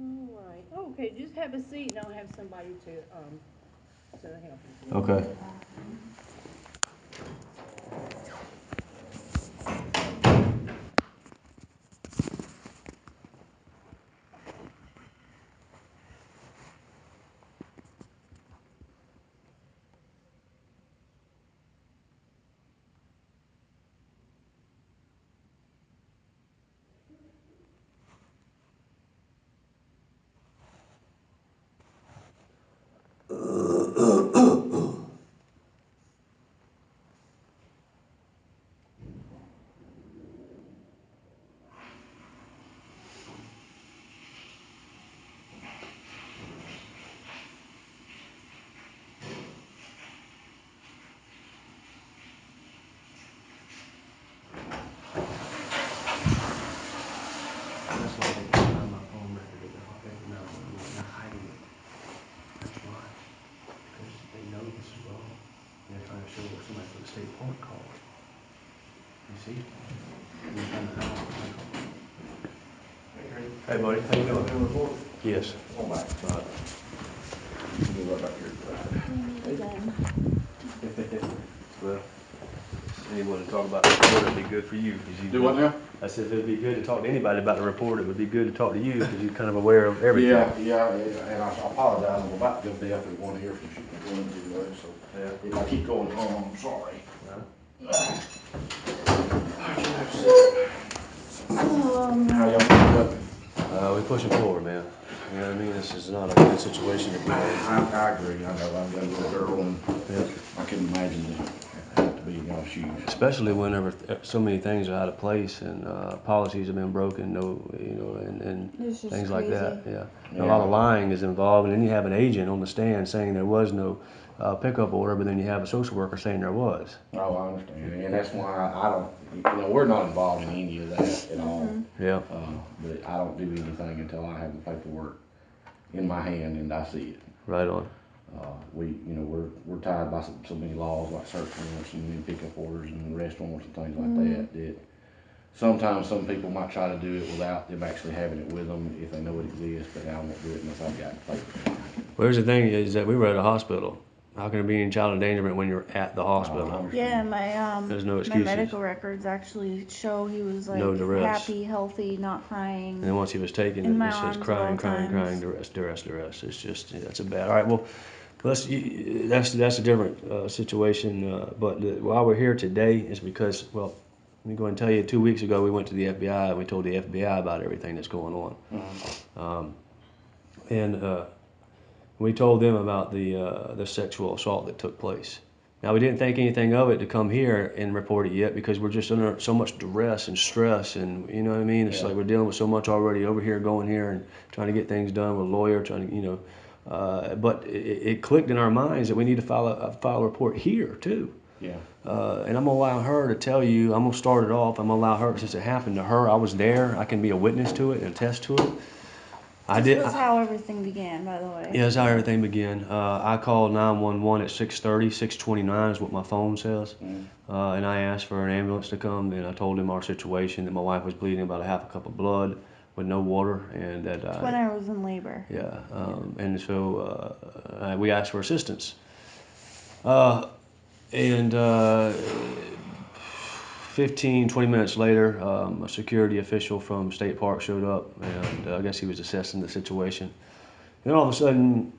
All right. Okay, just have a seat and I'll have somebody to help you. Okay. That's why they can't find my phone record at the now. They're hiding it. That's why. Because they know this is wrong. They're trying to show what somebody from the state park called. You see? They're trying to hide it. Hey, buddy. How you doing? Yes. Come on back. Right back here. Well, anyone to talk about the report, it'd be good for you. Do what now? I said, if it'd be good to talk to anybody about the report, it would be good to talk to you because you're kind of aware of everything. Yeah, and I apologize. I'm about to go deaf at one here from she can go into though, so Yeah. if I keep going home, I'm sorry. How y'all doing? We're pushing forward, man. You know what I mean? This is not a good situation to be in. I agree. I know I've got a little girl and I can imagine to have to be in y'all's shoes. Especially whenever so many things are out of place and policies have been broken, and things like that. Yeah. A lot of lying is involved, and then you have an agent on the stand saying there was no pickup order, but then you have a social worker saying there was. Oh, I understand, and that's why I don't. We're not involved in any of that at all. Yeah. But I don't do anything until I have the paperwork in my hand and I see it. Right on. We're tied by so many laws like search warrants and pickup orders and arrest warrants and things like that sometimes some people might try to do it without them actually having it with them if they know it exists, but I won't do it unless I've got the paper. Well, here's the thing is that we were at a hospital. How can there be any child endangerment when you're at the hospital? Yeah, my There's no my excuses. medical records actually show he was like No duress. happy, healthy, not crying. And then once he was taken, in my it says arms crying, at all times. duress. It's just that's a bad. All right, well, that's a different situation. But why we're here today is because, well, let me go and tell you. 2 weeks ago, we went to the FBI and we told the FBI about everything that's going on, and we told them about the sexual assault that took place. Now, we didn't think anything of it to come here and report it yet because we're just under so much duress and stress, and you know what I mean? It's like we're dealing with so much already over here, going here and trying to get things done with a lawyer, trying to, but it clicked in our minds that we need to file a report here too. Yeah. And I'm gonna allow her to tell you, I'm gonna start it off, I'm gonna allow her, since it happened to her, I was there, I can be a witness to it and attest to it. This was how everything began, by the way. Yeah, that's how everything began. I called 911 at 6:30, 6:29 is what my phone says. And I asked for an ambulance to come, and I told him our situation, that my wife was bleeding about a half a cup of blood with no water, and that That's when I was in labor. Yeah, and so we asked for assistance. And 15, 20 minutes later, a security official from State Park showed up, and I guess he was assessing the situation. Then all of a sudden,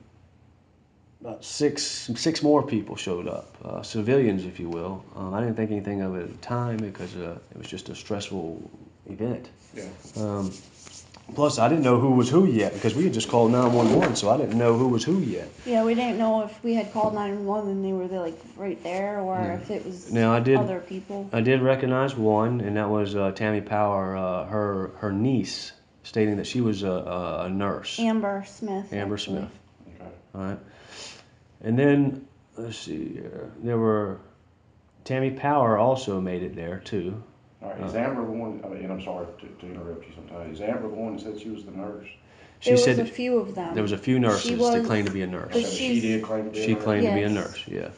about six more people showed up, civilians, if you will. I didn't think anything of it at the time because it was just a stressful event. Yeah. Plus, I didn't know who was who yet because we had just called 911, so I didn't know who was who yet. Yeah, we didn't know if we had called 911 and they were there, like right there, or if it was other people. I did recognize one, and that was Tammy Power, her niece, stating that she was a nurse. Amber Smith. Amber actually. Smith. Okay. All right. And then, let's see here. There were, Tammy Power also made it there, too. All right, is Amber the one, and I'm sorry to interrupt you sometimes, is Amber the one that said she was the nurse? She said was a few of them. There was a few nurses that claimed to be a nurse. So she did claim to be a nurse? She claimed to be a nurse, yeah.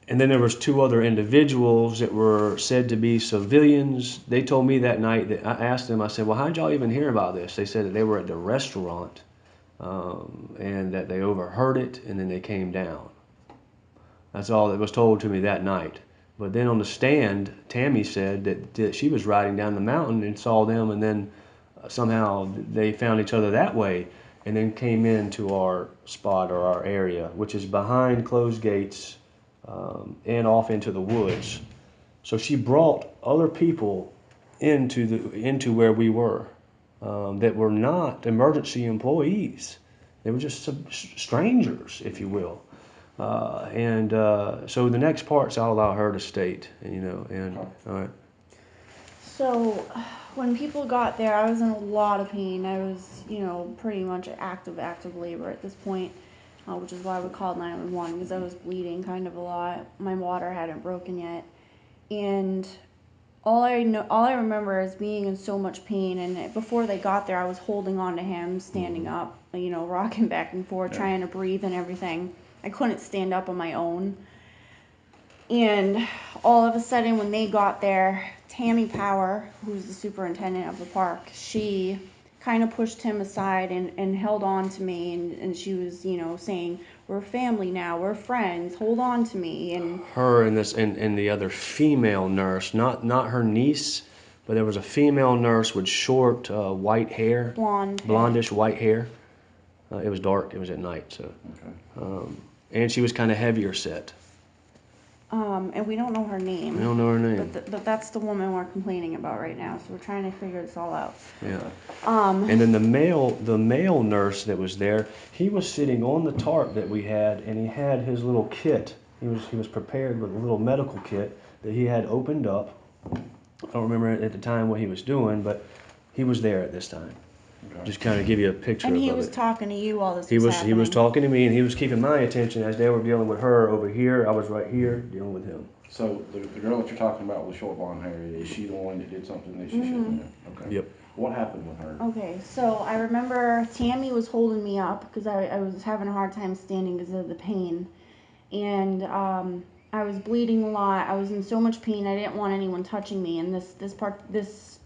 And then there was 2 other individuals that were said to be civilians. They told me that night that I asked them, I said, well, how'd y'all even hear about this? They said that they were at the restaurant and that they overheard it and then they came down. That's all that was told to me that night. But then on the stand, Tammy said that she was riding down the mountain and saw them, and then somehow they found each other that way and then came into our spot or our area, which is behind closed gates and off into the woods. So she brought other people into where we were that were not emergency employees. They were just some strangers, if you will. So the next part's I'll allow her to state, all right. So when people got there, I was in a lot of pain. I was, pretty much active labor at this point, which is why we called 911, because I was bleeding kind of a lot. My water hadn't broken yet. And all I remember is being in so much pain. And before they got there, I was holding on to him, standing up, rocking back and forth, trying to breathe and everything. I couldn't stand up on my own. And all of a sudden, when they got there, Tammy Power, who's the superintendent of the park, she kind of pushed him aside and held on to me, and she was, saying, we're family now, we're friends, hold on to me. And her and the other female nurse, not her niece, but there was a female nurse with short white hair, blondish white hair. It was dark, it was at night, so. Okay. And she was kind of heavier set. And we don't know her name. We don't know her name. But that's the woman we're complaining about right now, so we're trying to figure this all out. Yeah. And then the male nurse that was there, he was sitting on the tarp that we had, and he had his little kit. He was prepared with a little medical kit that he had opened up. I don't remember at the time what he was doing, but he was there at this time. Okay. Just kind of give you a picture of it. And he was talking to you while this was happening. He was talking to me, and he was keeping my attention as they were dealing with her over here. I was right here dealing with him. So the girl that you're talking about with short blonde hair, is she the one that did something that she shouldn't have? Okay. Yep. What happened with her? Okay, so I remember Tammy was holding me up because I was having a hard time standing because of the pain. And I was bleeding a lot. I was in so much pain. I didn't want anyone touching me. And this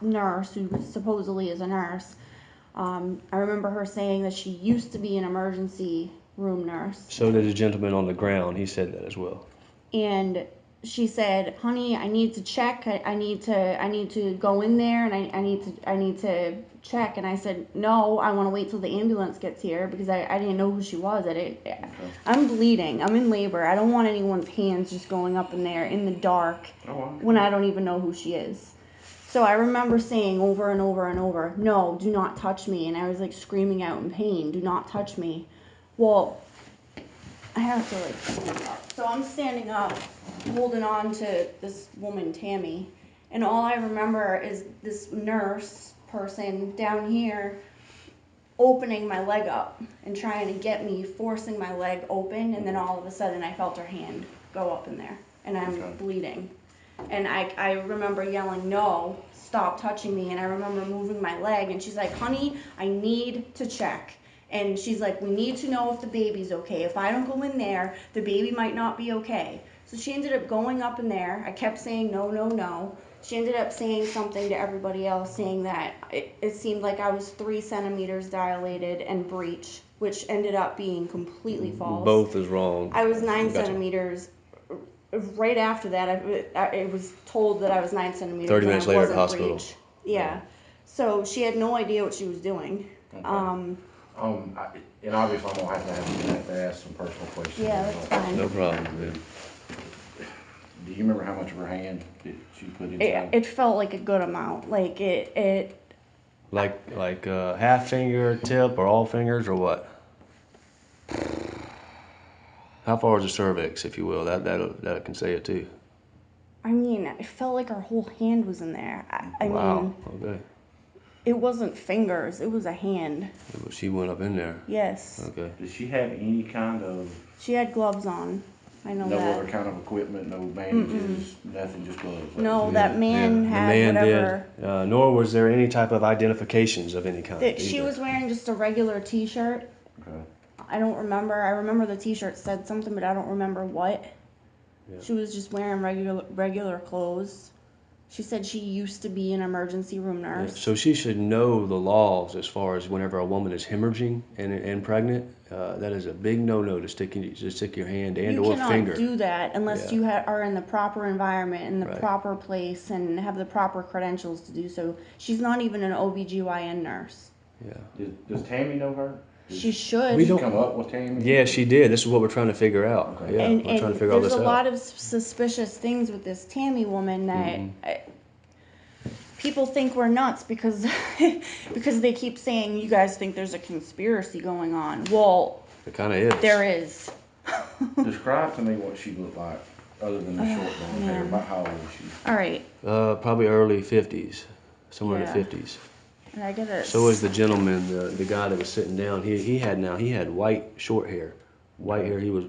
nurse, who supposedly is a nurse, I remember her saying that she used to be an emergency room nurse. So did the gentleman on the ground. He said that as well. And she said, honey, I need to check. I need to go in there, and I need to check. And I said, no, I want to wait till the ambulance gets here, because I didn't know who she was. I'm bleeding. I'm in labor. I don't want anyone's hands just going up in there in the dark when I don't even know who she is. So I remember saying over and over and over, no, do not touch me. And I was like screaming out in pain, do not touch me. Well, I have to stand up. So I'm standing up, holding on to this woman, Tammy. And all I remember is this nurse person down here opening my leg up and trying to get me, forcing my leg open. And then all of a sudden I felt her hand go up in there, and I'm bleeding. And I remember yelling, no, stop touching me. And I remember moving my leg, and she's like, honey, I need to check. And she's like, we need to know if the baby's okay. If I don't go in there, the baby might not be okay. So she ended up going up in there. I kept saying no, no, no. She ended up saying something to everybody else, saying that it seemed like I was 3 centimeters dilated and breech, which ended up being completely false. Both is wrong. I was 9 centimeters. Right after that, I was told that I was 9 centimeters. 30 minutes later at the hospital. Breech. Yeah. So she had no idea what she was doing. Okay. And obviously I'm gonna have to ask some personal questions. Yeah, that's fine. No problem. Yeah. Do you remember how much of her hand did she put inside? It felt like a good amount. Like it. Like half finger, tip, or all fingers, or what? How far is the cervix, if you will? That can say it too. I mean, it felt like her whole hand was in there. I wow. mean, Okay. It wasn't fingers. It was a hand. She went up in there. Yes. Okay. Does she have any kind of? She had gloves on. I know no that. No other kind of equipment, no bandages, nothing, just gloves. No, that man had whatever. Did. Nor was there any type of identifications of any kind. She was wearing just a regular T-shirt. Okay. I don't remember. I remember the T-shirt said something, but I don't remember what. Yeah. She was just wearing regular clothes. She said she used to be an emergency room Yeah, nurse. so she should know the laws as far as whenever a woman is hemorrhaging and pregnant. That is a big no-no to stick your hand and You or cannot finger. do that unless Yeah. you are in the proper environment, in the Right. proper place, and have the proper credentials to do so. She's not even an OBGYN nurse. Yeah. Does Tammy know her? She should. We Did she don't. come up with Tammy? Yeah, she did. This is what we're trying to figure out. Okay. Yeah, we're trying to figure all there's this a out. lot of suspicious things with this Tammy woman that people think we're nuts because because they keep saying you guys think there's a conspiracy going on. Well, It kind of is. there is. Describe to me what she looked like, other than the short blonde hair. man. About how old is she? All right, Probably early 50s, somewhere Yeah. in the 50s. and I get it. So is the gentleman, the guy that was sitting down. He had white short hair. White hair. He was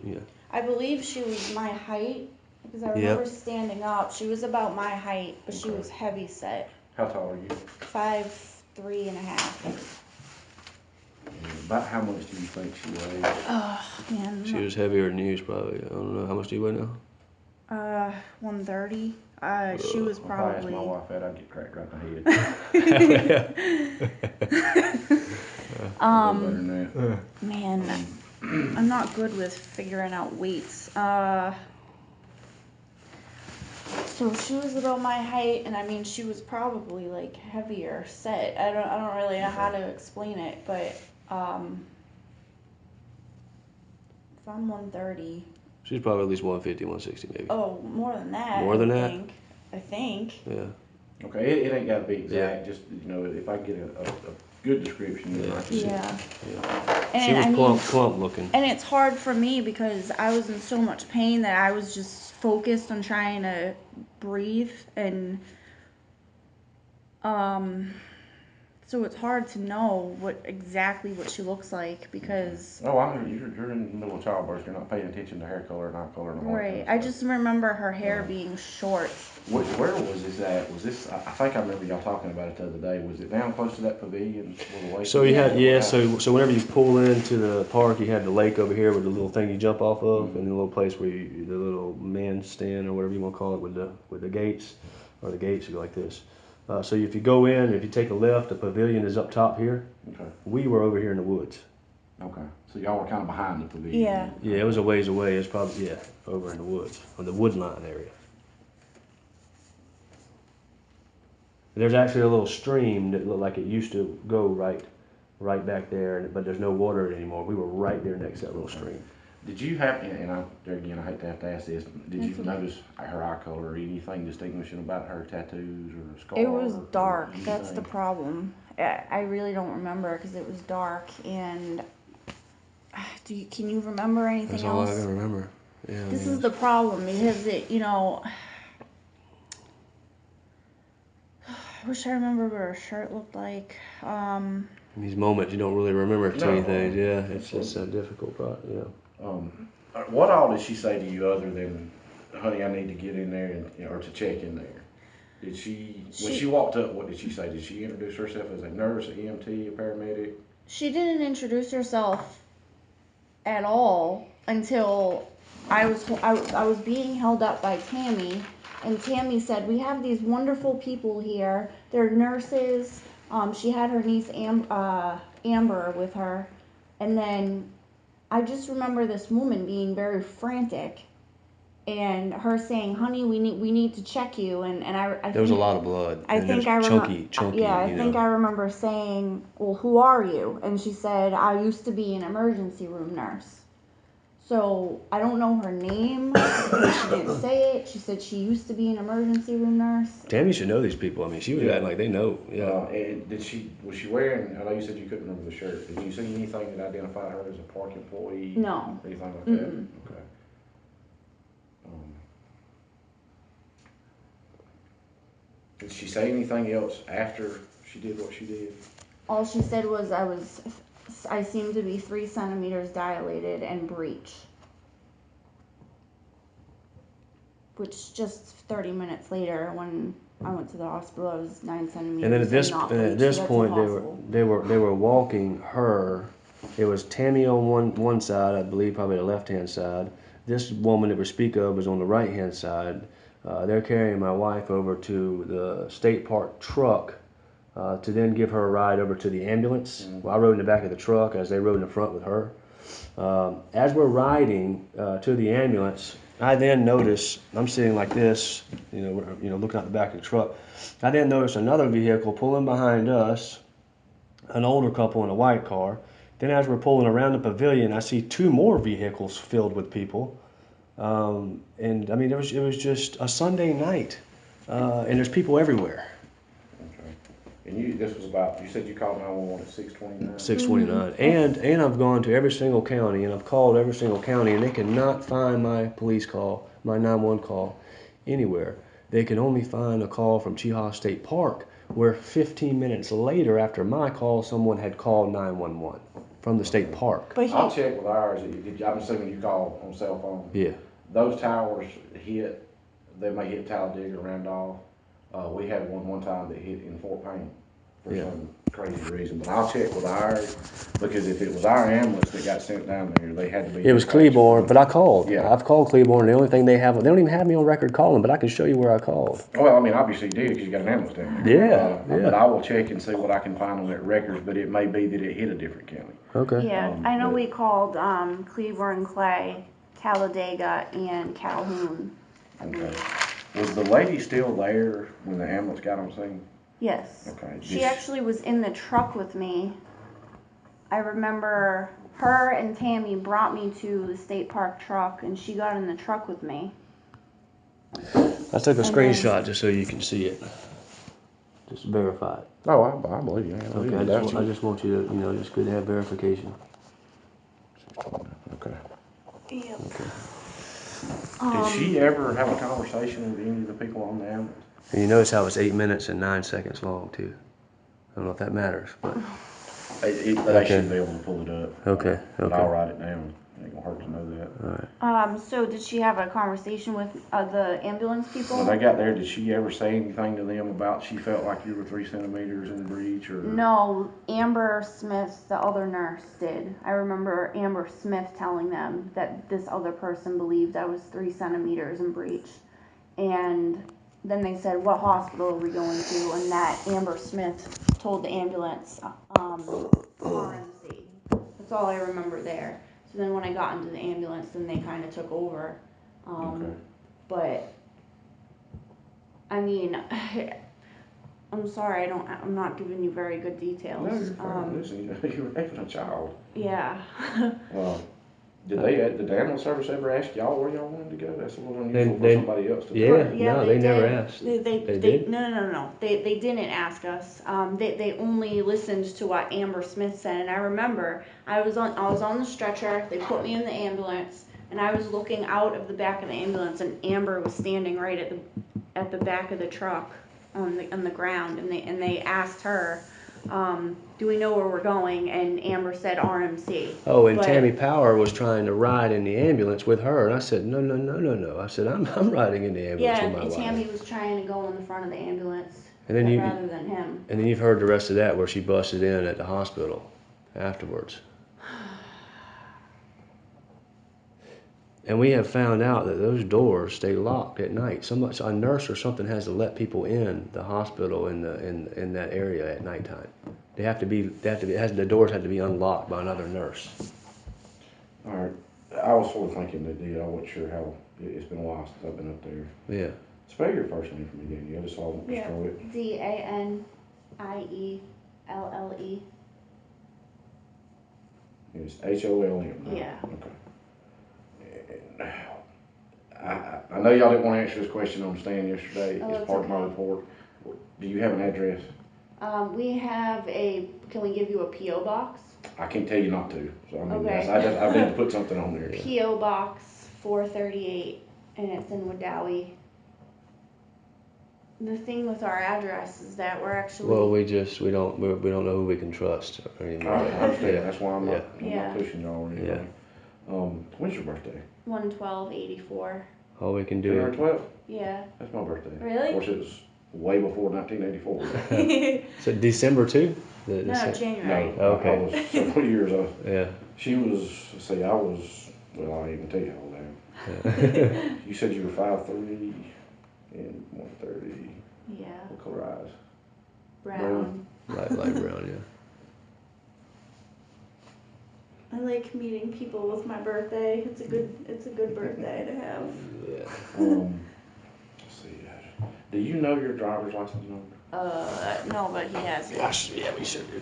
I believe she was my height because I Yep. remember standing up. She was about my height, but she Okay. was heavy set. How tall are you? 5'3.5". About how much do you think she weighed? Oh man. She was heavier than you, probably. I don't know. How much do you weigh now? 130. She was If I asked probably. my wife that, I'd get cracked right in the head. A little better than that. Man, I'm not good with figuring out weights. So she was about my height, and I mean, she was probably like heavier set. I don't really know how to explain it, but if I'm 130, She's probably at least 150, 160 maybe. oh, more than that. More than I that? think. I think. Yeah. Okay, it ain't got to be exact. Just if I get a good description, then I can see it. Yeah. Yeah. And She was I mean, plump looking. and it's hard for me because I was in so much pain that I was just focused on trying to breathe, and so it's hard to know exactly what she looks like because Oh, you're in the middle of childbirth. You're not paying attention to hair color and eye color and all that kind right. of I stuff. just remember her hair being short. Where was this at? Was this? I think I remember y'all talking about it the other day. Was it down close to that pavilion where the lake? So you is? had so whenever you pull into the park, you had the lake over here with the little thing you jump off of, and the little place where the little man stand or whatever you want to call it with the gates, or the gates go like this. So if you go in, if you take a left, the pavilion is up top here. Okay. We were over here in the woods. Okay. So y'all were kind of behind the pavilion. Yeah. Yeah, it was a ways away. It's probably over in the woods, on the woodline area. There's actually a little stream that looked like it used to go right back there, but there's no water anymore. We were right there next to that little stream. Did you happen, and there again, I hate to have to ask this, did you That's okay. notice her eye color or anything distinguishing about her tattoos or scars? It was or dark. anything? That's the problem. I really don't remember because it was dark. And can you remember anything That's all I else? can remember. Yeah. This is the problem because I wish I remember what her shirt looked like. In these moments, you don't really remember too many No. things. Yeah, it's a difficult part. Yeah. What all did she say to you other than, honey, I need to get in there or to check in there? Did when she walked up, what did she say? Did she introduce herself as a nurse, an EMT, a paramedic? She didn't introduce herself at all until I was being held up by Tammy, and Tammy said, "We have these wonderful people here. They're nurses." She had her niece Amber with her, and then I just remember this woman being very frantic, and her saying, "Honey, we need to check you." And I There was a think, lot of blood. I and think there's I remember. chunky. Yeah, I you think know. I remember saying, "Well, who are you?" And she said, "I used to be an emergency room nurse." So I don't know her name because she didn't say it. She said she used to be an emergency room nurse. Tammy should know these people. I mean, she was acting like they know. Yeah. And was she wearing, I know you said you couldn't remember the shirt, did you see anything that identified her as a park employee? No. Anything like Mm-mm. that? Okay. Did she say anything else after she did what she did? All she said was I seemed to be 3 centimeters dilated and breech. Which just 30 minutes later, when I went to the hospital, I was 9 centimeters. And then at this That's point, impossible. they were walking her. It was Tammy on one side, I believe, probably the left hand side. this woman that we speak of is on the right-hand side. They're carrying my wife over to the state park truck to then give her a ride over to the ambulance. Well, I rode in the back of the truck as they rode in the front with her. As we're riding to the ambulance, I then notice, I'm sitting like this, looking out the back of the truck. I then notice another vehicle pulling behind us, an older couple in a white car. Then as we're pulling around the pavilion, I see two more vehicles filled with people. And I mean, it was just a Sunday night, and there's people everywhere. Okay. And this was about, you said you called 911 at 6:29? 6:29. And I've gone to every single county, and I've called every single county, and they cannot find my police call, my 911 call anywhere. They can only find a call from Cheaha State Park, where 15 minutes later after my call, someone had called 911 from the state park. But I'll check with ours. I'm assuming you called on cell phone. Yeah. Those towers hit, they may hit Talladega, Randolph. We had one time that hit in Fort Payne for some crazy reason. But I'll check with ours, because if it was our ambulance that got sent down there, they had to be. It was Cleburne, but I called. Yeah. I've called Cleburne. The only thing they don't even have me on record calling, but I can show you where I called. Well, I mean, obviously you did, because you got an ambulance down there. Yeah, yeah. But I will check and see what I can find on that records, but it may be that it hit a different county. Okay. yeah, I know we called Cleburne, Clay, Talladega, and Calhoun. I Okay. believe. Was the lady still there when the ambulance got on scene? Yes. Okay. She actually was in the truck with me. I remember her and Tammy brought me to the state park truck, and she got in the truck with me. I took a screenshot just so you can see it. Just verify it. Oh, I believe you. Okay. I just want you to, just good to have verification. Okay. Yep. Did she ever have a conversation with any of the people on the ambulance? And you notice how it's 8 minutes and 9 seconds long too. I don't know if that matters, but They should be able to pull it up. okay. But I'll write it down. It ain't gonna hurt to know that. All right. So did she have a conversation with the ambulance people? When they got there, did she ever say anything to them about she felt like you were 3 centimeters in the breach, or? No, Amber Smith, the other nurse, did. I remember Amber Smith telling them that this other person believed I was 3 centimeters in breach. And then they said, what hospital are we going to? And that Amber Smith told the ambulance, RMC. That's all I remember there. So then when I got into the ambulance, then they kind of took over. Okay. But, I mean, I'm sorry, I'm not giving you very good details. No, you're fine. Listen, you're having a child. Yeah. Did the ambulance service ever ask y'all where y'all wanted to go? That's a little unusual for They- somebody else to do. Yeah, no, they never asked. They did? No. They didn't ask us. They only listened to what Amber Smith said. And I remember I was on the stretcher. They put me in the ambulance, and I was looking out of the back of the ambulance, and Amber was standing right at the back of the truck on the ground, and they asked her, do we know where we're going? And Amber said RMC. Oh, and Tammy Power was trying to ride in the ambulance with her, and I said, no. I said, I'm riding in the ambulance with my wife. Tammy was trying to go in the front of the ambulance And then rather than him. And then you've heard the rest of that, where she busted in at the hospital afterwards. And we have found out that those doors stay locked at night. A nurse or something has to let people in the hospital in that area at nighttime. The doors have to be unlocked by another nurse. All right. I was sort of thinking they did. I wasn't sure how. It's been a while since I've been up there. Yeah. Spell your first name for me, Danielle, just so I won't destroy it. DANIELLE. It's HOLM. Right? Yeah. Okay. I know y'all didn't want to answer this question on the stand yesterday. Oh, It's part of my okay. report. Do you have an address? We have can we give you a P.O. box? I can't tell you not to. So I mean, Okay. I need to put something on there. P.O. box 438, and it's in Wadowee. The thing with our address is that we're actually. Well, we don't know who we can trust anymore. I understand. That's why I'm not pushing y'all or anything. Yeah. When's your birthday? 1/12/84. All we can do. January 12th? Yeah. That's my birthday. Really? Of course, it was way before 1984. So December too? No, January. No, Okay. I was several years old. Yeah. She was, I won't even tell you how old I am. You said you were 5'3" and 130. Yeah, What color eyes? brown. Light brown, yeah. I like meeting people with my birthday. It's a good birthday to have. Yeah. Let's see. Do you know your driver's license number? No, but he has it. Gosh, yeah, we should do.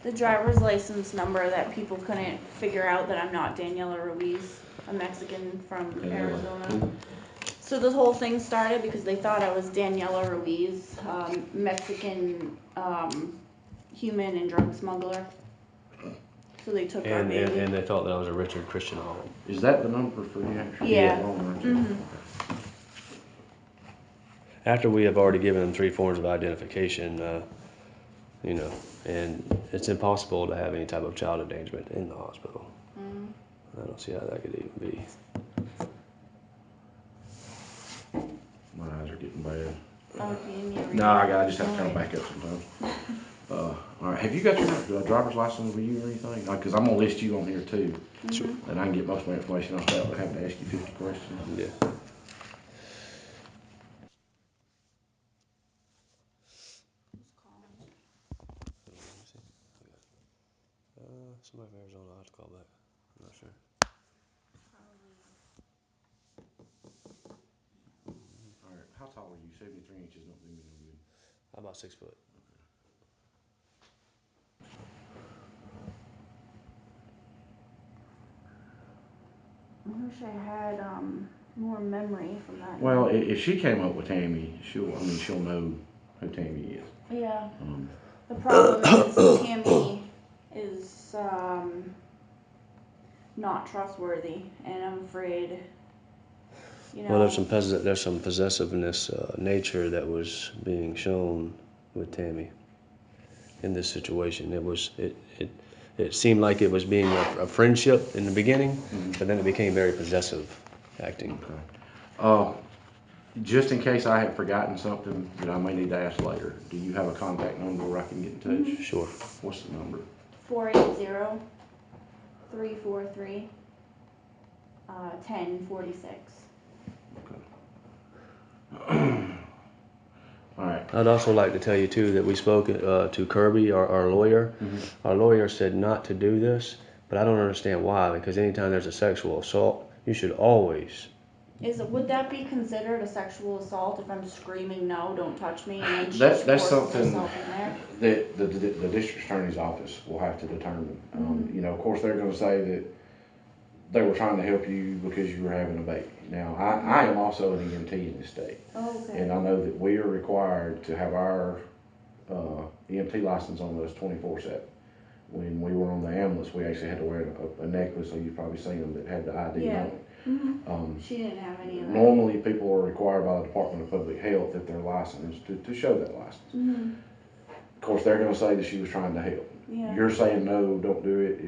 The driver's license number that people couldn't figure out that I'm not Daniela Ruiz, a Mexican from Arizona. So this whole thing started because they thought I was Daniela Ruiz, Mexican human and drug smuggler. So they took our baby. And they thought that I was a Richard Christian Hall. Is that the number for you? Yeah. Mm-hmm. After we have already given them 3 forms of identification, you know, and it's impossible to have any type of child endangerment in the hospital. I don't see how that could even be. My eyes are getting bad. Oh, do you need to read No, it? I just have to kind of back up sometimes. All right, have you got your driver's license with you or anything? Because I'm gonna list you on here too, Sure. and I can get most of my information off that without having to ask you 50 questions. Yeah. Somebody from Arizona, I'll have to call back. I'm not sure. All right, how tall are you? 73 inches don't do me no good. How about 6 foot? I wish I had more memory from that. Well, if she came up with Tammy, she'll know who Tammy is. Yeah. The problem is Tammy is not trustworthy, and I'm afraid. You know. Well, there's some possessiveness nature that was being shown with Tammy in this situation. It seemed like it was being a friendship in the beginning, but then it became very possessive acting. Okay. Just in case I have forgotten something that I may need to ask later, do you have a contact number where I can get in touch? Sure. What's the number? 480-343-1046. All right. I'd also like to tell you too that we spoke to Kirby, our lawyer. Our lawyer said not to do this, but I don't understand why. Because anytime there's a sexual assault, you should always. Would that be considered a sexual assault if I'm screaming no, don't touch me, and then she That's forces something herself in there? that the district attorney's office will have to determine. You know, of course, they're going to say that they were trying to help you because you were having a baby. Now, I am also an EMT in this state, Oh, okay. and I know that we are required to have our EMT license on us 24/7. When we were on the ambulance, we actually had to wear a necklace, so you've probably seen them, that had the ID Yeah. on it. She didn't have any of that. Normally, people are required by the Department of Public Health, if they're licensed, to show that license. Of course, they're going to say that she was trying to help. Yeah. You're saying no, don't do it.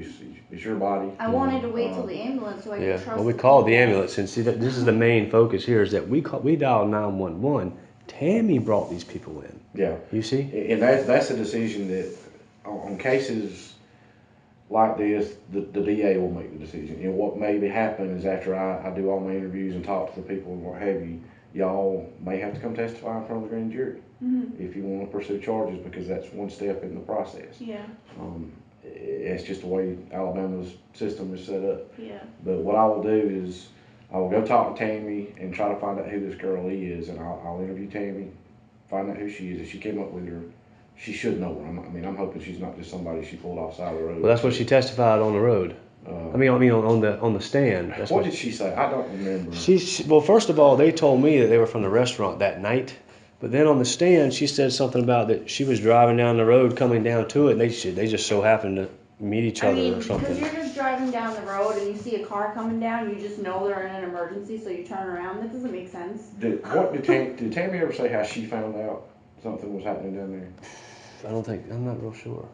It's your body. I wanted to wait till the ambulance so I could trust. Well, we called the ambulance, and see that this is the main focus here is that we dialed 911. Tammy brought these people in. Yeah. You see? And that's a decision that on cases like this, the DA will make the decision. And what maybe happen is after I do all my interviews and talk to the people and what have you, y'all may have to come testify in front of the grand jury if you want to pursue charges, because that's one step in the process. Yeah. It's just the way Alabama's system is set up. Yeah. But what I will do is I will go talk to Tammy and try to find out who this girl is, and I'll interview Tammy, find out who she is. If she came up with her, she should know her. I'm hoping she's not just somebody she pulled off the side of the road. Well, that's what she testified on the road. On the stand. What did she say? I don't remember. Well, first of all, they told me that they were from the restaurant that night. But then on the stand, she said something about that she was driving down the road, coming down to it, and they just so happened to meet each other or something. Because you're just driving down the road and you see a car coming down, you just know they're in an emergency, so you turn around. That doesn't make sense. Did Tammy ever say how she found out something was happening down there? I'm not real sure.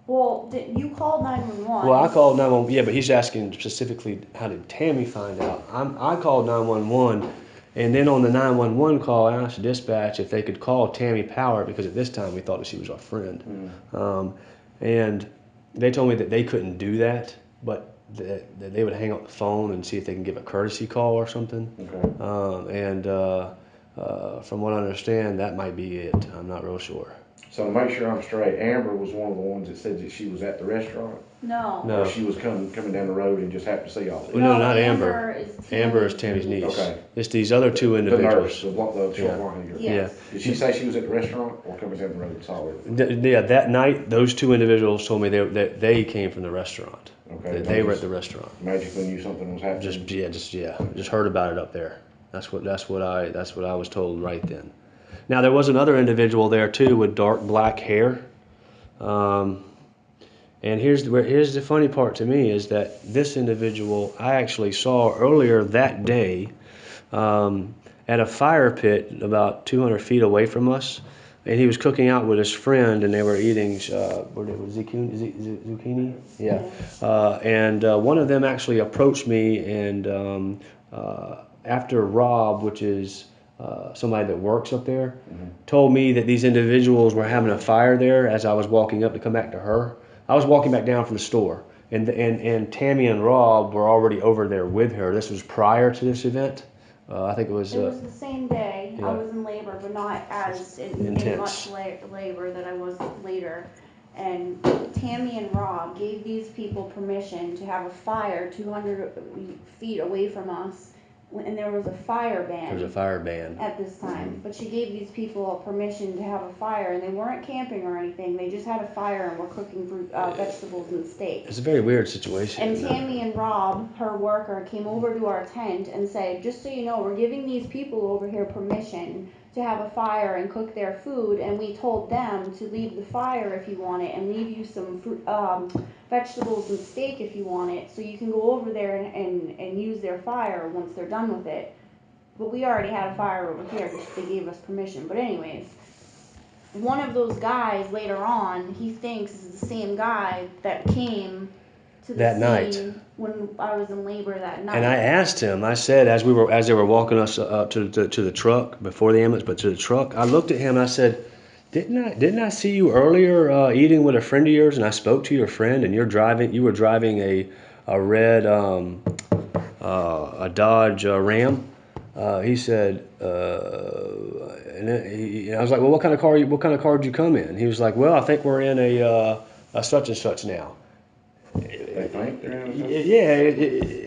Well, you called 911. Well, I called 911, yeah, but he's asking specifically how did Tammy find out. I called 911, and then on the 911 call, I asked dispatch if they could call Tammy Power, because at this time we thought that she was our friend. And they told me that they couldn't do that, but that they would hang up the phone and see if they can give a courtesy call or something. Okay. From what I understand, that might be it. I'm not real sure. So to make sure I'm straight, Amber was one of the ones that said that she was at the restaurant? No. No. Or she was coming down the road and just happened to see all this? Well, no, No, not Amber Amber. is Amber is Tammy's Tammy's niece. Okay. It's these other two The individuals. nurse, the short blonde girl. Yes. Did she say she was at the restaurant or coming down the road and saw her? Yeah, that night, those two individuals told me that they came from the restaurant. Okay. That they were at the restaurant. Magically knew something was happening. Just heard about it up there. That's what I was told right then. Now there was another individual there too with dark black hair. And here's the funny part to me is that this individual I actually saw earlier that day at a fire pit about 200 feet away from us, and he was cooking out with his friend, and they were eating zucchini. Yeah, and one of them actually approached me, and after Rob, which is somebody that works up there, told me that these individuals were having a fire there as I was walking up to come back to her. I was walking back down from the store, and Tammy and Rob were already over there with her. This was prior to this event. I think it was. It was the same day. Yeah. I was in labor, but not as in much labor that I was later. And Tammy and Rob gave these people permission to have a fire 200 feet away from us, and there was a fire ban. There was a fire ban at this time, but she gave these people permission to have a fire, and they weren't camping or anything. They just had a fire and were cooking fruit, vegetables and steak. It's a very weird situation. And Tammy and Rob, her worker, came over to our tent and said, just so you know, we're giving these people over here permission to have a fire and cook their food, and we told them to leave the fire if you want it and leave you some fruit, vegetables and steak if you want it, so you can go over there and use their fire once they're done with it. But we already had a fire over here because they gave us permission. But anyways, one of those guys later on, he thinks is the same guy that came to the That scene night. when I was in labor that night. And I asked him. I said, as they were walking us to the truck before the ambulance, but to the truck, I looked at him and I said, "Didn't I see you earlier eating with a friend of yours? And I spoke to your friend, and you were driving a red a Dodge Ram." He said, and I was like, "Well, what kind of car did you come in?" He was like, "Well, I think we're in a such and such now." They think they're in a Yeah,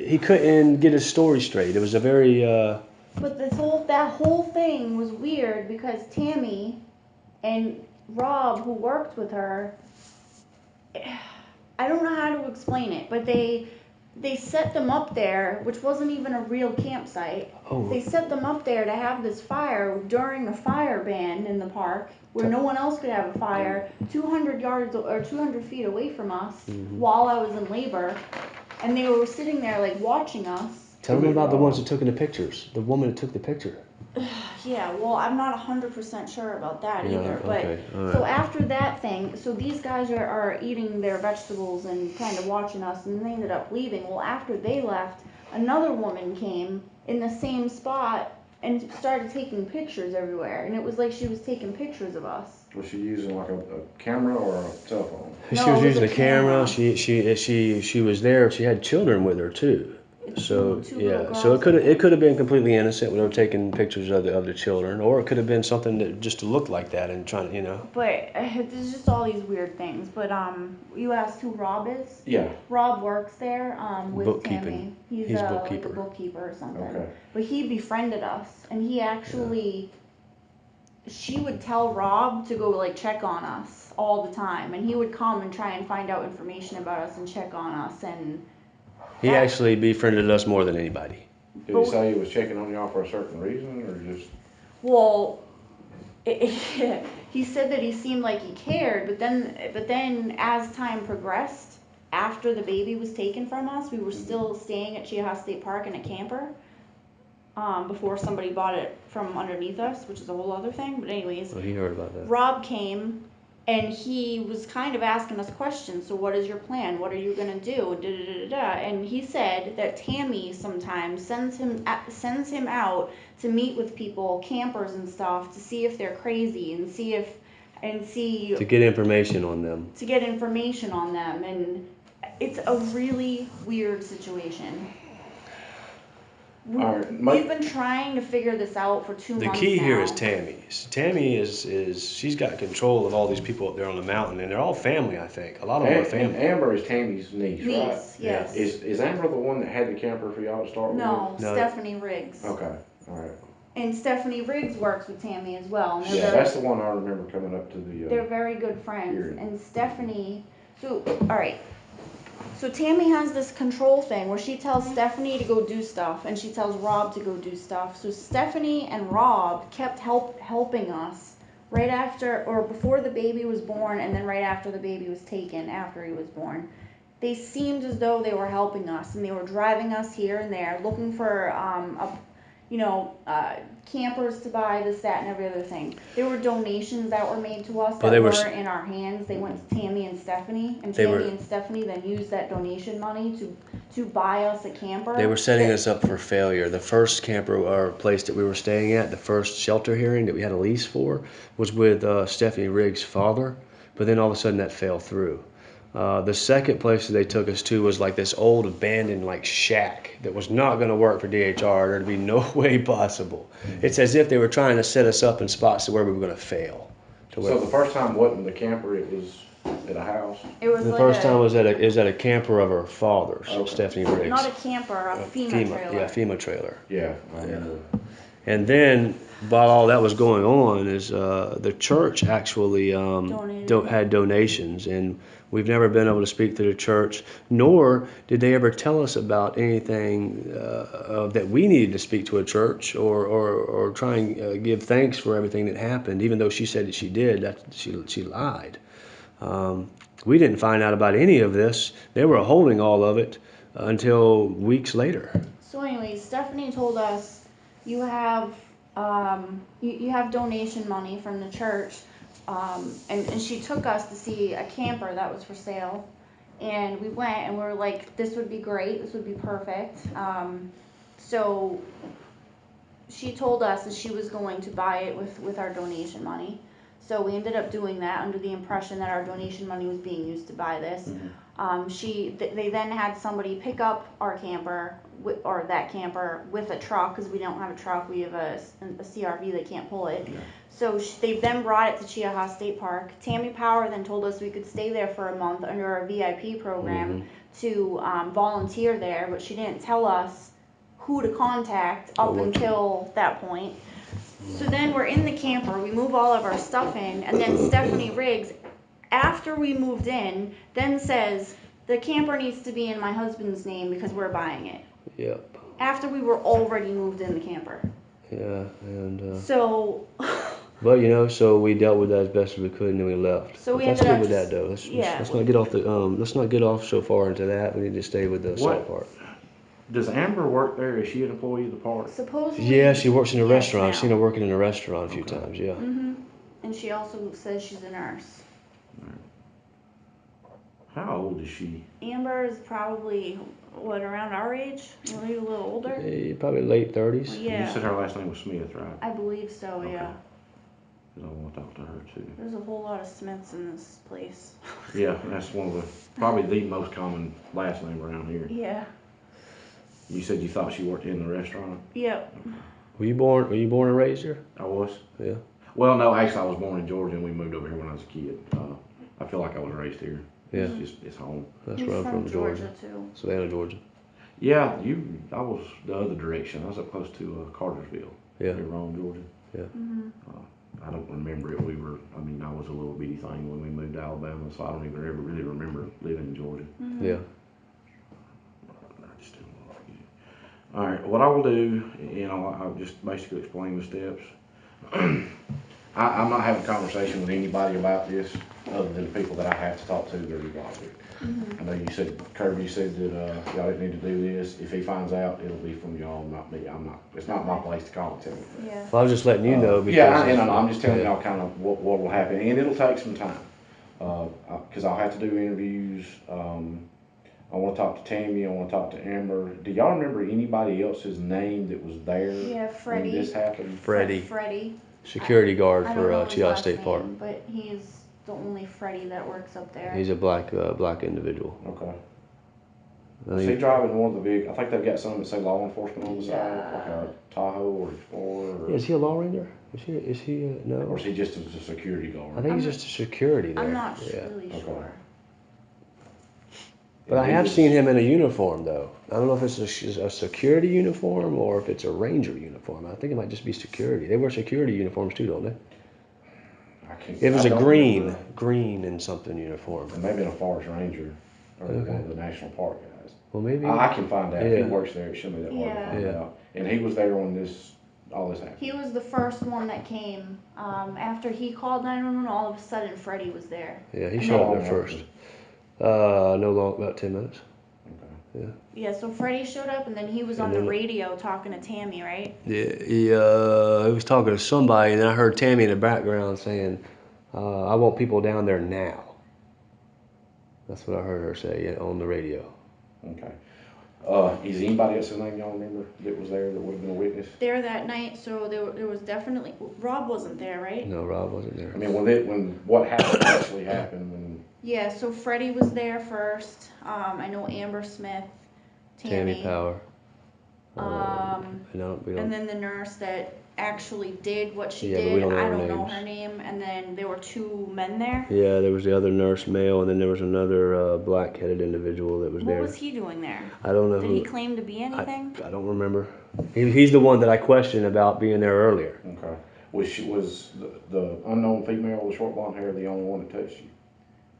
he couldn't get his story straight. It was a very. But that whole thing was weird because Tammy and Rob, who worked with her, I don't know how to explain it, but they set them up there, which wasn't even a real campsite. Oh. They set them up there to have this fire during a fire ban in the park, where no one else could have a fire, 200 yards or 200 feet away from us, while I was in labor, and they were sitting there like watching us. Tell me about the ones that took in the pictures. The woman that took the picture. Yeah, well, I'm not 100% sure about that Yeah, either. But okay, all right. so after that thing, so these guys are eating their vegetables and kind of watching us, and they ended up leaving. Well, after they left, another woman came in the same spot and started taking pictures everywhere, and it was like she was taking pictures of us. Was she using like a camera or a cell phone? No, She was it was using a a camera. camera. She was there. She had children with her too. So Two yeah, little so girls, it could have been completely innocent when they were taking pictures of the children, or it could have been something that just looked like that and trying, you know. But there's just all these weird things. But you asked who Rob is? Yeah. Rob works there with Bookkeeping. Tammy. He's like bookkeeper. a bookkeeper or something. Okay. But he befriended us, and he actually, she would tell Rob to go like check on us all the time, and he would come and try and find out information about us and check on us. And He actually befriended us more than anybody. Did he say he was checking on y'all for a certain reason, or just? well, he said that he seemed like he cared, but then as time progressed, after the baby was taken from us, we were still staying at Cheaha State Park in a camper. Before somebody bought it from underneath us, which is a whole other thing. But anyways, Oh, he heard about that. Rob came and he was kind of asking us questions. So what is your plan? What are you gonna do? Da, da, da, da. And he said that Tammy sometimes sends him out to meet with people, campers and stuff, to see if they're crazy and To get information on them. to get information on them. And it's a really weird situation. All right, We've been trying to figure this out for 2 The months key now. here is Tammy. Tammy is she's got control of all these people up there on the mountain, and they're all family. I think a lot of them are And family. Amber is Tammy's niece, right? Niece, yes. Is Amber the one that had the camper for y'all to start No, No. Stephanie Riggs. with? Okay, all right. And Stephanie Riggs works with Tammy as well. And Yeah, that's the one I remember coming up to the. they're very good friends. Hearing. And Stephanie, so, all right. So Tammy has this control thing where she tells Stephanie to go do stuff, and she tells Rob to go do stuff. So Stephanie and Rob kept helping us right after or before the baby was born, and then right after the baby was taken, after he was born. They seemed as though they were helping us, and they were driving us here and there, looking for campers to buy, this, that, and every other thing. There were donations that were made to us But that they were weren't in our hands. They went to Tammy and Stephanie, and Tammy and Stephanie then used that donation money to buy us a camper. They were setting us up for failure. The first camper or place that we were staying at, the first shelter hearing that we had a lease for, was with Stephanie Riggs' father, but then all of a sudden that fell through. The second place that they took us to was like this old abandoned like shack that was not going to work for DHR. There'd be no way possible. It's as if they were trying to set us up in spots to where we were going to fail. So the first time wasn't the camper; it was at a house. It was The like first time was at a camper of her father's, Okay. Stephanie Riggs. not a camper, a FEMA trailer. Yeah, FEMA trailer. Yeah, I remember. And then, while all that was going on, is the church actually had donations, and we've never been able to speak to the church, nor did they ever tell us about anything that we needed to speak to a church or try and give thanks for everything that happened. Even though she said that she did, that she lied. We didn't find out about any of this. They were holding all of it until weeks later. So anyways, Stephanie told us you have you have donation money from the church, and she took us to see a camper that was for sale, and we went and we were like, this would be great, this would be perfect. So she told us that she was going to buy it with our donation money. So we ended up doing that under the impression that our donation money was being used to buy this. They then had somebody pick up our camper or that camper with a truck, because we don't have a truck. We have a CRV, they can't pull it. Yeah. So they then brought it to Cheaha State Park. Tammy Power then told us we could stay there for a month under our VIP program to volunteer there, but she didn't tell us who to contact up until that point. So then we're in the camper, we move all of our stuff in, and then Stephanie Riggs, after we moved in, then says, the camper needs to be in my husband's name because we're buying it. Yep. After we were already moved in the camper. Yeah, and So, but so we dealt with that as best as we could, and then we left. So we Let's ended get up with just- that though. yeah. Let's not get off the let's not get off so far into that. We need to stay with the salt part. Does Amber work there? Is she an employee of the park? supposedly. Yeah, she works in a yes, restaurant. I've now. seen her working in a restaurant a few Okay. times. Yeah. And she also says she's a nurse. How old is she? Amber is probably, around our age? Maybe a little older? Probably late 30s. Yeah. You said her last name was Smith, right? I believe so, Okay. yeah. 'Cause I want to talk to her too. There's a whole lot of Smiths in this place. Yeah, that's one of the probably the most common last name around here. Yeah. You said you thought she worked in the restaurant. Yep. Were you born and raised here? I was. Yeah. Well, no, actually, I was born in Georgia, and we moved over here when I was a kid. I feel like I was raised here. Yeah. It's home. That's He's where I'm from, Georgia. too. Savannah, Georgia. Yeah, I was the other direction. I was up close to Cartersville. Yeah. Near Rome, Georgia. Mm-hmm. I don't remember it. I was a little bitty thing when we moved to Alabama, so I don't even ever really remember living in Georgia. Mm-hmm. Yeah. I just didn't want to forget. All right, what I will do, I'll just basically explain the steps. I'm not having a conversation with anybody about this other than the people that I have to talk to that are involved with it. I know you said, Kirby said that y'all didn't need to do this. If he finds out, it'll be from y'all, not me. It's not my place to call and tell him. Yeah. Well, I was just letting you know because. Yeah, and I'm just telling y'all kind of what will happen, and it'll take some time. Because I'll have to do interviews. I want to talk to Tammy. I want to talk to Amber. Do y'all remember anybody else's name that was there Yeah, Freddie. when this happened? Freddie. Security guard I for don't know his Cheaha last State name, Park. but he's the only Freddie that works up there. He's a black individual. Okay. I Is he think, driving one of the big? I think they've got some that say law enforcement on the side, like Yeah. a Tahoe or Explorer, is he a law ranger? Is he, or no? is he just a security I guard? think he's I'm- just a security there. I'm not Yeah. really Okay. sure. But I He have was- seen him in a uniform though. I don't know if it's a security uniform or if it's a ranger uniform. I think it might just be security. They wear security uniforms too, don't they? I can't. It was I a don't remember. green and something uniform. And maybe in a forest ranger or Okay. one of the national park guys. Well, maybe. I can find out. If Yeah. he works there, it shouldn't be that hard Yeah. to find Yeah. out. And he was there when all this happened. He was the first one that came. After he called 911, all of a sudden Freddie was there. Yeah, he And showed How up long there after? first. No long, about 10 minutes. Okay. Yeah, so Freddie showed up, and then he was And on the then- radio talking to Tammy, right? Yeah, he was talking to somebody, and then I heard Tammy in the background saying, "I want people down there now." That's what I heard her say on the radio. Okay. Is anybody else name y'all remember that was there that would have been a witness? There that night, so there was definitely Rob wasn't there, right? No, Rob wasn't there. I mean, when what happened actually happened, when Yeah, so Freddie was there first. I know Amber Smith, Tammy Power. No, we don't. and then the nurse that actually did what she Yeah, but we did. don't know I her don't know names. her name. And then there were two men there. Yeah, there was the other nurse, male, and then there was another black-headed individual that was What there. was he doing there? I don't know Did who. he claim to be anything? I don't remember. He's the one that I questioned about being there earlier. okay, was the unknown female with short blonde hair the only one that touched you,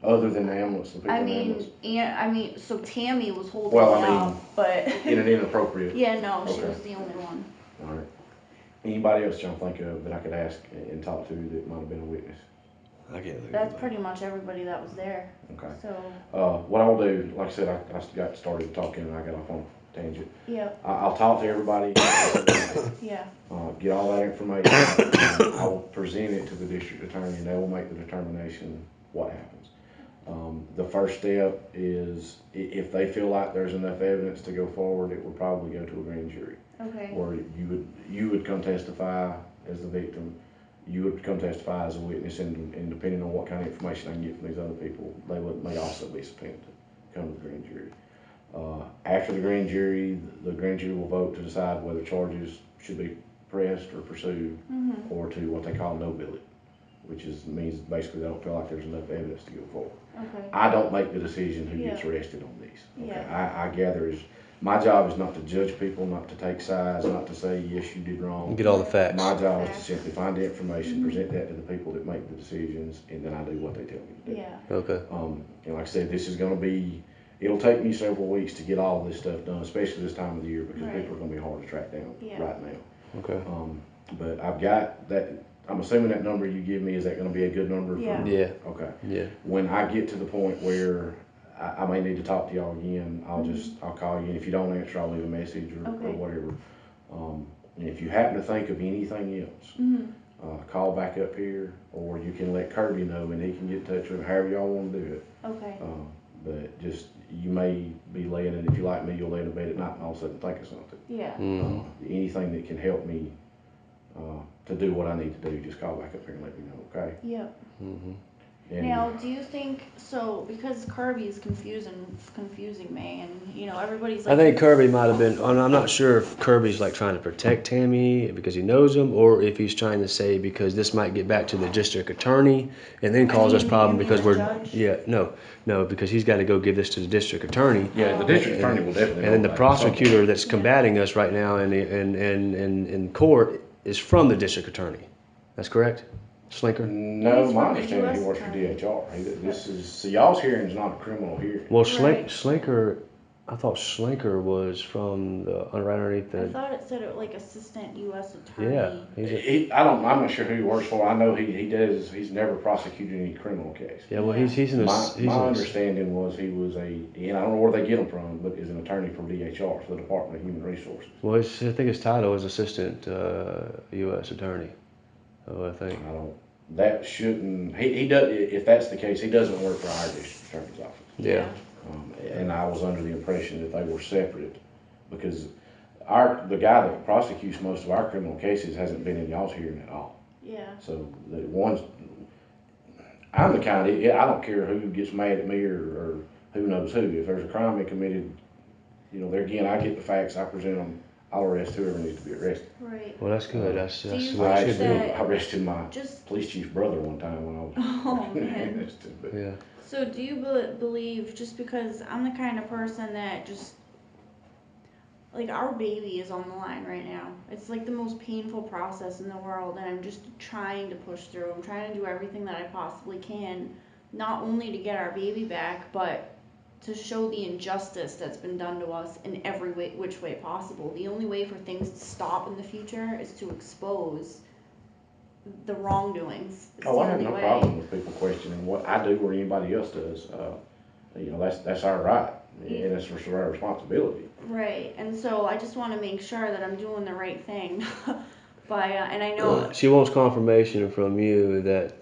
other than the ambulance, the people I in the mean, ambulance, so Tammy was holding Well, me I mean, up, but in an inappropriate? yeah, no, she Okay. was the only one. All right. Anybody else y'all think of that I could ask and talk to that might have been a witness? I can't think That's of it. pretty much everybody that was there. Okay. So, What I'll do, like I said, I got started talking and I got off on a tangent. yeah, I'll talk to everybody, yeah, get all that information. I will present it to the district attorney and they will make the determination what happens. The first step is if they feel like there's enough evidence to go forward, it would probably go to a grand jury. okay, Or you would come testify as the victim, you would come testify as a witness, and depending on what kind of information I can get from these other people, they may also be subpoenaed to come to the grand jury. After the grand jury will vote to decide whether charges should be pressed or pursued, or to what they call no bill it, which means basically they don't feel like there's enough evidence to go forward. okay, I don't make the decision who gets Yeah. arrested on these. Okay, Yeah. I gather my job is not to judge people, not to take sides, not to say yes you did wrong. Get all the facts. My job is to simply find the information, present that to the people that make the decisions, and then I do what they tell me to do. yeah, Okay. And like I said, this is going to be. It'll take me several weeks to get all of this stuff done, especially this time of the year because Right. people are going to be hard to track down Yeah. right now. Okay. But I've got that. I'm assuming that number you give me, is that going to be a good number? Yeah. Yeah. Okay. Yeah. When I get to the point where I may need to talk to y'all again, I'll call you, and if you don't answer, I'll leave a message or Okay. whatever. And if you happen to think of anything else, call back up here, or you can let Kirby know, and he can get in touch with however y'all want to do it. okay, But just, you may be laying, and if you like me, you'll lay in bed at night and all of a sudden think of something. yeah, Anything that can help me to do what I need to do, just call back up here and let me know, okay? yeah. And Now, do you think, so, because Kirby's confusing me, and, everybody's like. I think Kirby might have been, and I'm not sure if Kirby's like trying to protect Tammy because he knows him, or if he's trying to say because this might get back to the district attorney and then cause us mean, problem you mean because the we're, judge? yeah, no, because he's got to go give this to the district attorney. yeah, the district attorney will definitely. And then the know about it. prosecutor that's combating us right now in court is from the district attorney. That's correct? Slinker? No, He's my from the understanding, he US works for attorney. DHR. This is, so y'all's hearing is not a criminal hearing. Well, Right. Slinker, I thought Slinker was from right underneath I the, thought it said it like assistant U.S. attorney. yeah. I'm not sure who he works for. I know he's never prosecuted any criminal case. Yeah, well, he's in the, My understanding was he was and I don't know where they get him from, but is an attorney for DHR, for the Department of Human Resources. well, I think his title is assistant U.S. attorney. Oh, I think. That shouldn't, he does, if that's the case, he doesn't work for our district attorney's office. Yeah. And I was under the impression that they were separate because the guy that prosecutes most of our criminal cases hasn't been in y'all's hearing at all. Yeah. So I'm the kind of, I don't care who gets mad at me or who knows who. If there's a crime been committed, you know, there again, I get the facts, I present them, I'll arrest whoever needs to be arrested. Right. Well, that's good. That's Do you what I it should think be. that- arrested my Just, police chief's brother one time when I was oh man. arrested, but Yeah. So do you believe, just because I'm the kind of person that just, like, our baby is on the line right now. It's like the most painful process in the world, and I'm just trying to push through. I'm trying to do everything that I possibly can, not only to get our baby back, but to show the injustice that's been done to us in every way, which way possible. The only way for things to stop in the future is to expose the wrongdoings. It's oh, the I have only no way. problem with people questioning what I do or anybody else does. You know, that's our right, and it's our responsibility. Right, and so I just want to make sure that I'm doing the right thing by, and I know, She wants confirmation from you that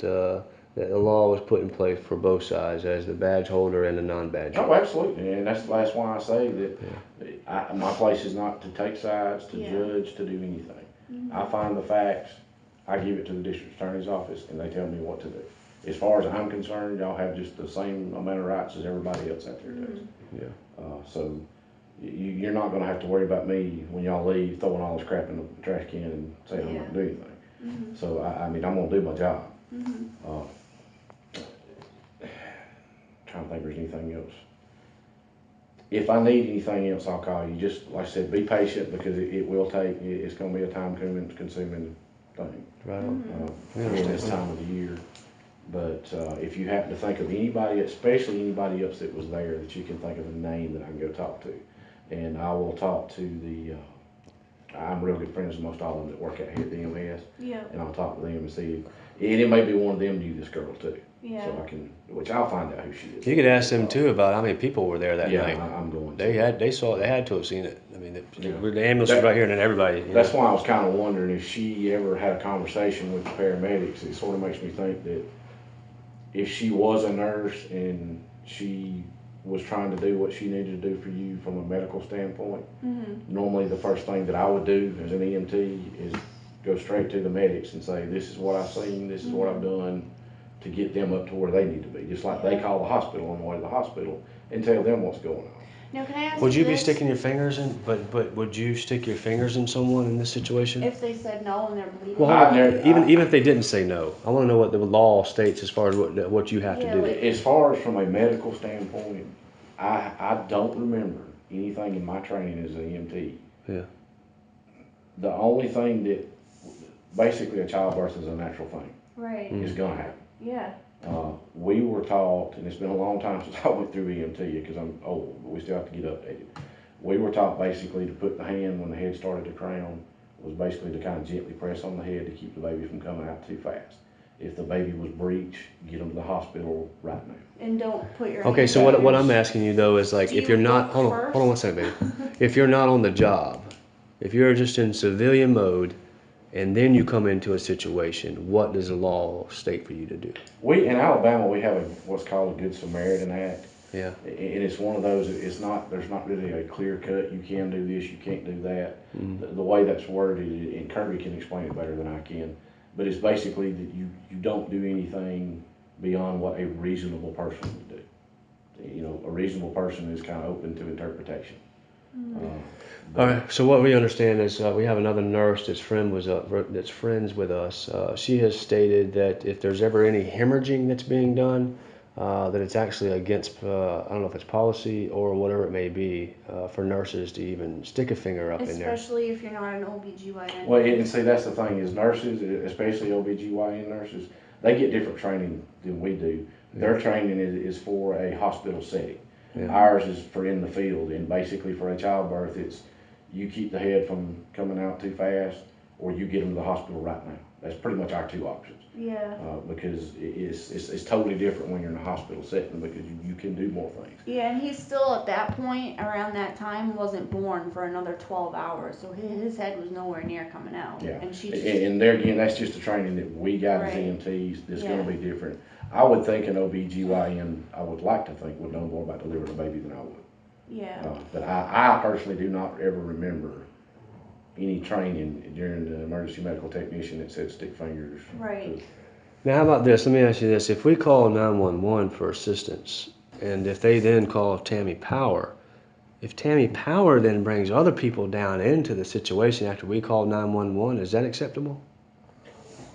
that the law was put in place for both sides, as the badge holder and the non-badge Oh, holder. absolutely, and that's why I say that my place is not to take sides, to Yeah. judge, to do anything. Mhm. I find the facts, I give it to the district attorney's office, and they tell me what to do. As far as I'm concerned, y'all have just the same amount of rights as everybody else out there does. Yeah. So you're not gonna have to worry about me when y'all leave throwing all this crap in the trash can and saying I'm not gonna do anything. Mhm. So I mean, I'm gonna do my job. Mhm. Trying to think if there's anything else. If I need anything else, I'll call you. Just like I said, be patient because it will take. It's going to be a time consuming thing. Right on. In this time of the year. But if you happen to think of anybody, especially anybody else that was there, that you can think of a name that I can go talk to, and I will talk to the. I'm real good friends with most all of them that work out here at the EMS, Yeah, and I'll talk to them and see. And it may be one of them knew this girl too. yeah. So I can, which I'll find out who she is. You could ask them too about how many people were there that Yeah, night. I'm going to. They had to have seen it. I mean, Yeah. the ambulance was right here, and then everybody. That's why I was kind of wondering if she ever had a conversation with the paramedics. It sort of makes me think that if she was a nurse and she was trying to do what she needed to do for you from a medical standpoint, Mhm. normally the first thing that I would do as an EMT is go straight to the medics and say, this is what I've seen, this is what I've done to get them up to where they need to be. Just like they call the hospital on the way to the hospital and tell them what's going on. Now, can I ask Would you be this? sticking your fingers in? But would you stick your fingers in someone in this situation? If they said no and they're bleeding? Well, I've never- even if they didn't say no, I want to know what the law states as far as what you have Yeah, to do. like- As far as from a medical standpoint, I don't remember anything in my training as an EMT. Yeah. The only thing that, basically a childbirth is a natural thing. Right, It's gonna happen. yeah. We were taught, and it's been a long time since I went through EMT because I'm old, but we still have to get updated. We were taught basically to put the hand when the head started to crown, was basically to kind of gently press on the head to keep the baby from coming out too fast. If the baby was breech, get them to the hospital right now. And don't put your Okay, hand so in what yours. I'm asking you though is like, Do if you you're not, look hold on one second, baby. If you're not on the job, if you're just in civilian mode, and then you come into a situation, what does the law state for you to do? In Alabama, we have what's called a Good Samaritan Act. Yeah. And it's one of those, there's not really a clear cut, you can do this, you can't do that. The way that's worded, and Kirby can explain it better than I can, but it's basically that you don't do anything beyond what a reasonable person would do. You know, a reasonable person is kind of open to interpretation. All right. So what we understand is we have another nurse that's friends with us. She has stated that if there's ever any hemorrhaging that's being done, that it's actually against I don't know if it's policy or whatever it may be for nurses to even stick a finger up in there. Especially if you're not an OBGYN. Well, and see, that's the thing is nurses, especially OBGYN nurses, they get different training than we do. Their training is for a hospital setting. Yeah. Ours is for in the field, and basically for a childbirth, it's you keep the head from coming out too fast, or you get them to the hospital right now. That's pretty much our two options. Yeah. Because it's totally different when you're in a hospital setting because you can do more things. Yeah, and he's still at that point, around that time, wasn't born for another 12 hours, so his head was nowhere near coming out. Yeah, And she just, and there again, that's just the training that we got as Right. EMTs that's Yeah. going to be different. I would think an OBGYN, I would like to think, would know more about delivering a baby than I would. yeah. But I personally do not ever remember any training during the emergency medical technician that said stick fingers. Right. Now, how about this? Let me ask you this: if we call 911 for assistance, and if they then call Tammy Power, if Tammy Power then brings other people down into the situation after we call 911, is that acceptable?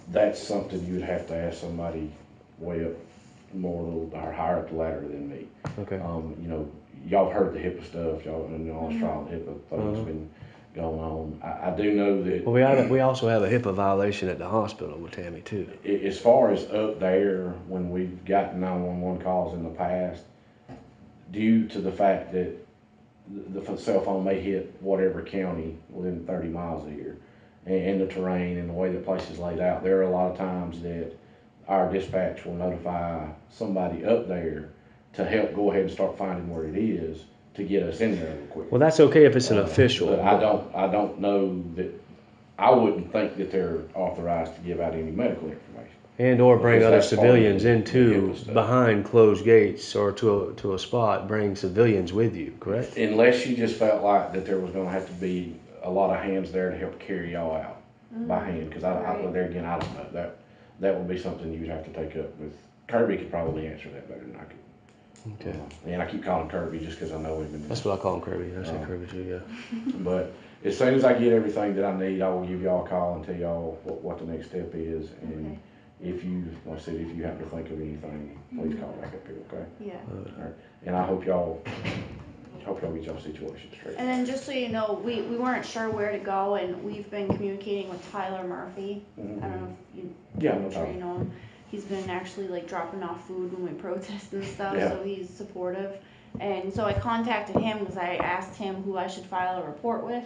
That's something you would have to ask somebody way up more or higher up the ladder than me. Okay. You know, y'all heard the HIPAA stuff, y'all, and all this trial HIPAA things been going on. I do know that. Well, we also have a HIPAA violation at the hospital with Tammy too. As far as up there, when we've gotten 911 calls in the past, due to the fact that the cell phone may hit whatever county within 30 miles of here, and the terrain and the way the place is laid out, there are a lot of times that our dispatch will notify somebody up there to help go ahead and start finding where it is to get us in there real quick. Well, that's okay if it's an official. But I don't know that, I wouldn't think that they're authorized to give out any medical information. And or bring Because other that's part of civilians the into HIPAA stuff. behind closed gates or to a spot, bring civilians with you, correct? Unless you just felt like that there was gonna have to be a lot of hands there to help carry y'all out by hand, because there again, I don't know, that would be something you'd have to take up with, Kirby could probably answer that better than I could. Okay. And I keep calling Kirby just because I know him. That's what I call him, Kirby. I say Kirby too, yeah. But as soon as I get everything that I need, I will give y'all a call and tell y'all what the next step is. And if you, like I said, if you happen to think of anything, please call back up here, okay? Yeah. All right. And I hope y'all get y'all situation straight. And then just so you know, we weren't sure where to go, and we've been communicating with Tyler Murphy. I don't know if you, I'm sure you know him. He's been actually like dropping off food when we protest and stuff, so he's supportive. And so I contacted him because I asked him who I should file a report with,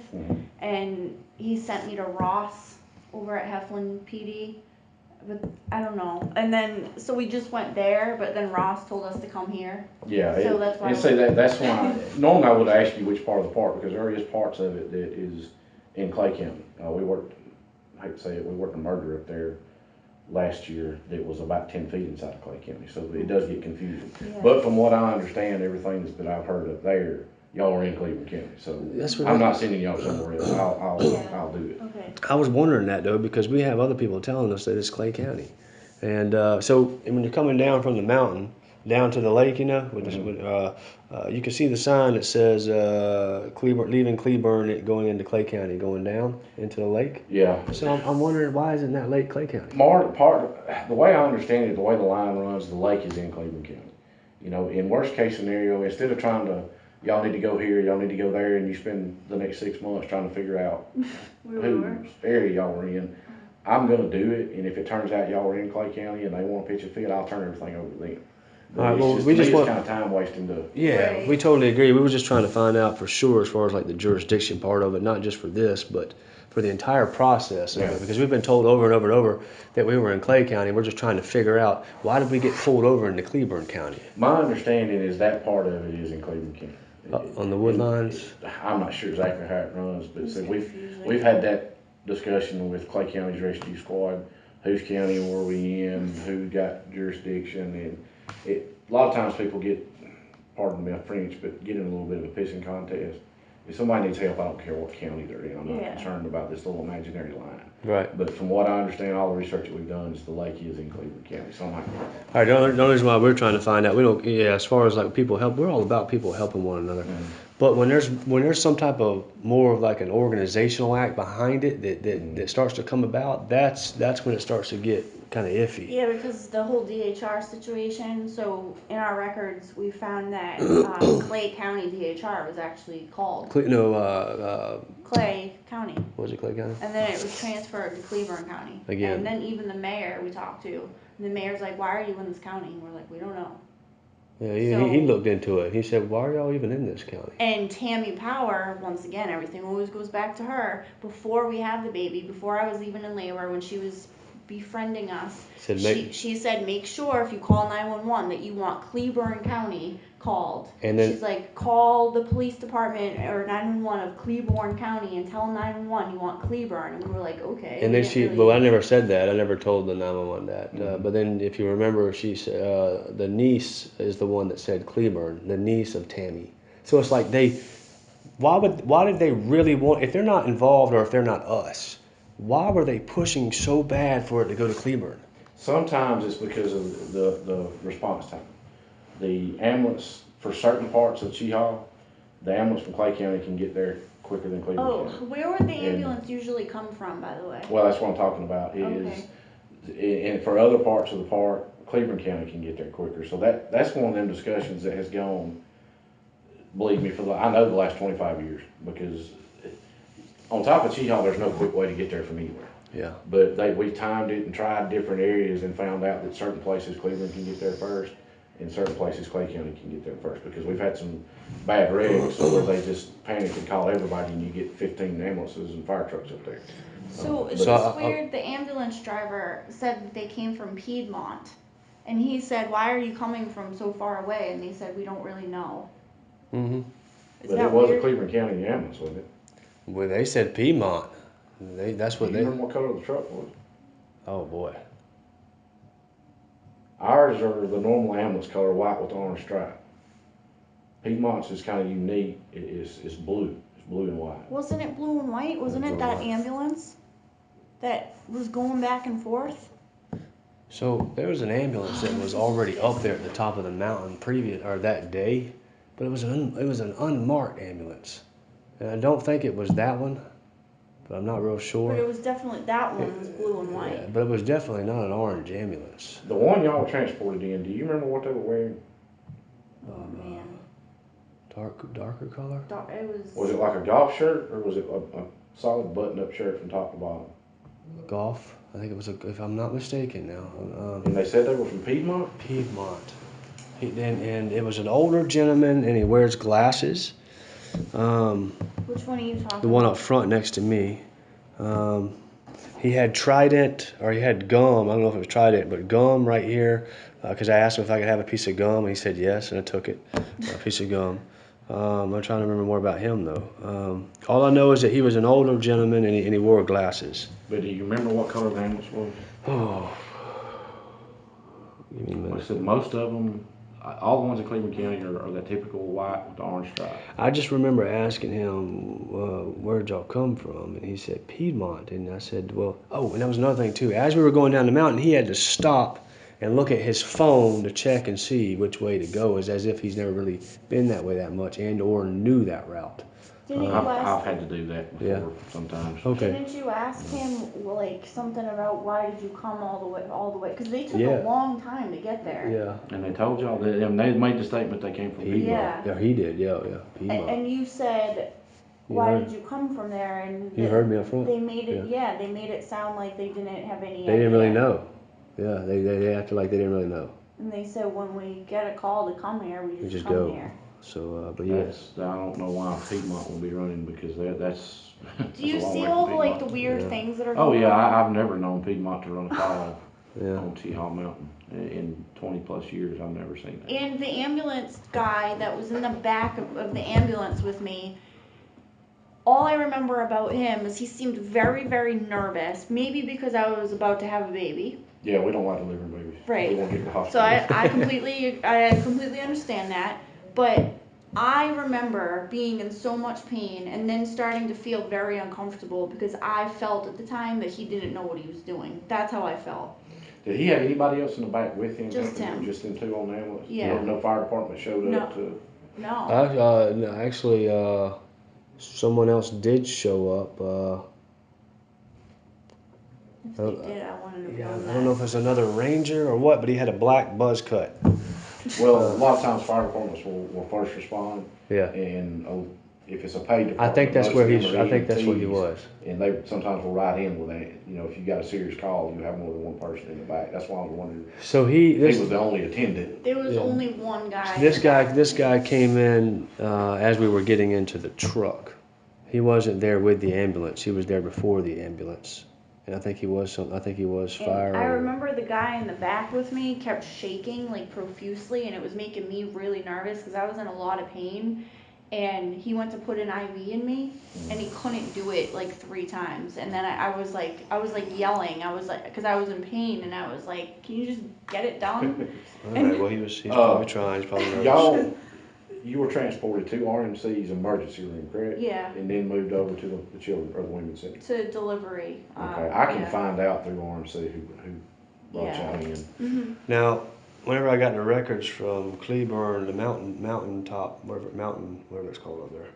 and he sent me to Ross over at Heflin PD. But I don't know. And then, so we just went there, but then Ross told us to come here. Yeah, so that's why. And say that's why. Normally, I would ask you which part of the park, because there is parts of it that is in Clay County. We worked, I hate to say it, we worked a murder up there last year that was about 10 feet inside of Clay County, so it does get confusing. Yeah. But from what I understand, everything that I've heard up there, y'all are in Cleburne County, so I'm not sending y'all somewhere else. I'll do it. Okay. I was wondering that though, because we have other people telling us that it's Clay County, and so when you're coming down from the mountain down to the lake, you know, you can see the sign that says Cleburne, leaving Cleburne, going into Clay County, going down into the lake. Yeah. So I'm wondering, why isn't that lake Clay County? The way I understand it, the way the line runs, the lake is in Cleburne County. You know, in worst case scenario, instead of trying to, y'all need to go here, y'all need to go there, and you spend the next 6 months trying to figure out whose area y'all were in, I'm gonna do it, and if it turns out y'all are in Clay County and they want to pitch a fit, I'll turn everything over to them. All right, well, we just want kind of time wasting to. Yeah, right. We totally agree. We were just trying to find out for sure as far as like the jurisdiction part of it, not just for this, but for the entire process of it. Because we've been told over and over and over that we were in Clay County. We're just trying to figure out, why did we get pulled over into Cleburne County? My understanding is that part of it is in Cleburne County. On the Woodlines? I'm not sure exactly how it runs, but so we've had that discussion with Clay County's rescue squad, whose county were we in, who got jurisdiction, and a lot of times people get, pardon my French, but get in a little bit of a pissing contest. If somebody needs help, I don't care what county they're in. I'm not concerned about this little imaginary line. Right. But from what I understand, all the research that we've done is the lake is in Cleburne County. So I'm like, all right, the only reason why we're trying to find out, we don't, as far as like people help, we're all about people helping one another. But when there's some type of more of like an organizational act behind it that starts to come about, that's when it starts to get kind of iffy. Yeah, because the whole DHR situation. So in our records, we found that Clay County DHR was actually called. Clay County. Was it Clay County? And then it was transferred to Cleburne County. Again. And then even the mayor we talked to, and the mayor's like, "Why are you in this county?" And we're like, "We don't know." Yeah, he looked into it. He said, "Why are y'all even in this county?" And Tammy Power, once again, everything always goes back to her. Before we had the baby, before I was even in labor, when she was befriending us, she said, make sure if you call 911 that you want Cleburne County called. And then she's like, call the police department or 911 of Cleburne County and tell 911 you want Cleburne. And we were like, okay. And then well, I never said that. I never told the 911 that. But then if you remember, she said the niece is the one that said Cleburne, the niece of Tammy. So it's like why did they really want, if they're not involved or if they're not us, why were they pushing so bad for it to go to Cleburne? Sometimes it's because of the response time. The ambulance for certain parts of Cheaha, The ambulance from Clay County can get there quicker than Cleburne Oh, County. where would the ambulance usually come from, by the way? Well, that's what I'm talking about is, and for other parts of the park, Cleburne County can get there quicker. So that's one of them discussions that has gone, believe me, I know the last 25 years, because on top of Cheaha, there's no quick way to get there from anywhere. Yeah. But we timed it and tried different areas and found out that certain places Cleveland can get there first, and certain places Clay County can get there first, because we've had some bad wrecks where they just panic and call everybody, and you get 15 ambulances and fire trucks up there. So it's just weird. The ambulance driver said that they came from Piedmont, and he said, "Why are you coming from so far away?" And they said, "We don't really know." Mm-hmm. But it was a Cleburne County ambulance, wasn't it? Well, they said Piedmont. That's what Do you remember what color the truck was? Oh boy. Ours are the normal ambulance color, white with the orange stripe. Piedmont's is kind of unique. It's blue. It's blue and white. Wasn't it blue and white? Wasn't it that ambulance that was going back and forth? So there was an ambulance that was already up there at the top of the mountain that day, but it was an unmarked ambulance, and I don't think it was that one, but I'm not real sure. But it was definitely, that one was blue and white. Yeah, but it was definitely not an orange ambulance. The one y'all were transported in, do you remember what they were wearing? Oh man. Darker color? Was it like a golf shirt, or was it a solid button-up shirt from top to bottom? Golf. I think it was, if I'm not mistaken now. And they said they were from Piedmont? Piedmont. And it was an older gentleman, and he wears glasses. Which one are you talking about? The one up front next to me. He had Trident, or he had gum. I don't know if it was Trident, but gum right here. Because I asked him if I could have a piece of gum, and he said yes, and I took it, a piece of gum. I'm trying to remember more about him, though. All I know is that he was an older gentleman, and he wore glasses. But do you remember what color the ambulance was? Oh. Give me a minute. Like I said, most of them, all the ones in Cleveland County are that typical white with the orange stripe. I just remember asking him, where'd y'all come from? And he said, Piedmont. And I said, well, oh, and that was another thing, too. As we were going down the mountain, he had to stop and look at his phone to check and see which way to go, as if he's never really been that way that much and or knew that route. I've had to do that before sometimes. Okay. Didn't you ask him like something about why did you come all the way? Because they took a long time to get there. Yeah. And they told y'all that, and they made the statement they came from Piedmont. Yeah, he did. Yeah. Piedmont. And you said, why did you come from there? And you heard me up front. They made it. Yeah, they made it sound like they didn't have any. They didn't really know. Yeah, they acted like they didn't really know. And they said when we get a call to come here, we just come go here. So, but yes. I don't know why Piedmont will be running, because that's. Do you see all the weird things that are going on? Oh yeah, I've never known Piedmont to run a call on Cheaha Mountain. In 20 plus years, I've never seen that. And the ambulance guy that was in the back of the ambulance with me, all I remember about him is he seemed very, very nervous. Maybe because I was about to have a baby. Yeah, we don't like delivering babies. Right. We won't get to the hospital. So I completely understand that. But I remember being in so much pain and then starting to feel very uncomfortable because I felt at the time that he didn't know what he was doing. That's how I felt. Did he have anybody else in the back with him? Just him. Just them two on the ambulance? Yeah. No fire department showed up to... No. No, actually, someone else did show up. If they did, I wanted to know that. I don't know if it's another ranger or what, but he had a black buzz cut. Well, a lot of times fire departments will first respond. Yeah. And if it's a paid department, I think that's where he was. And they sometimes will ride in with that. You know, if you got a serious call, you have more than one person in the back. That's why I was wondering. So he was the only attendant. There was only one guy. This guy came in as we were getting into the truck. He wasn't there with the ambulance. He was there before the ambulance. And I think he was fire. I remember the guy in the back with me kept shaking like profusely, and it was making me really nervous because I was in a lot of pain. And he went to put an IV in me, and he couldn't do it like 3 times. And then I was like yelling. I was like, because I was in pain, and I was like, "Can you just get it done?" All right. Well, he's probably trying. He's probably nervous. Y'all, you were transported to RMC's emergency room, correct? Yeah. And then moved over to the children or the women's center. To delivery. Okay, I can find out through RMC who brought y'all in. Mm-hmm. Now, whenever I got the records from Cleburne, the mountaintop, whatever it's called up there,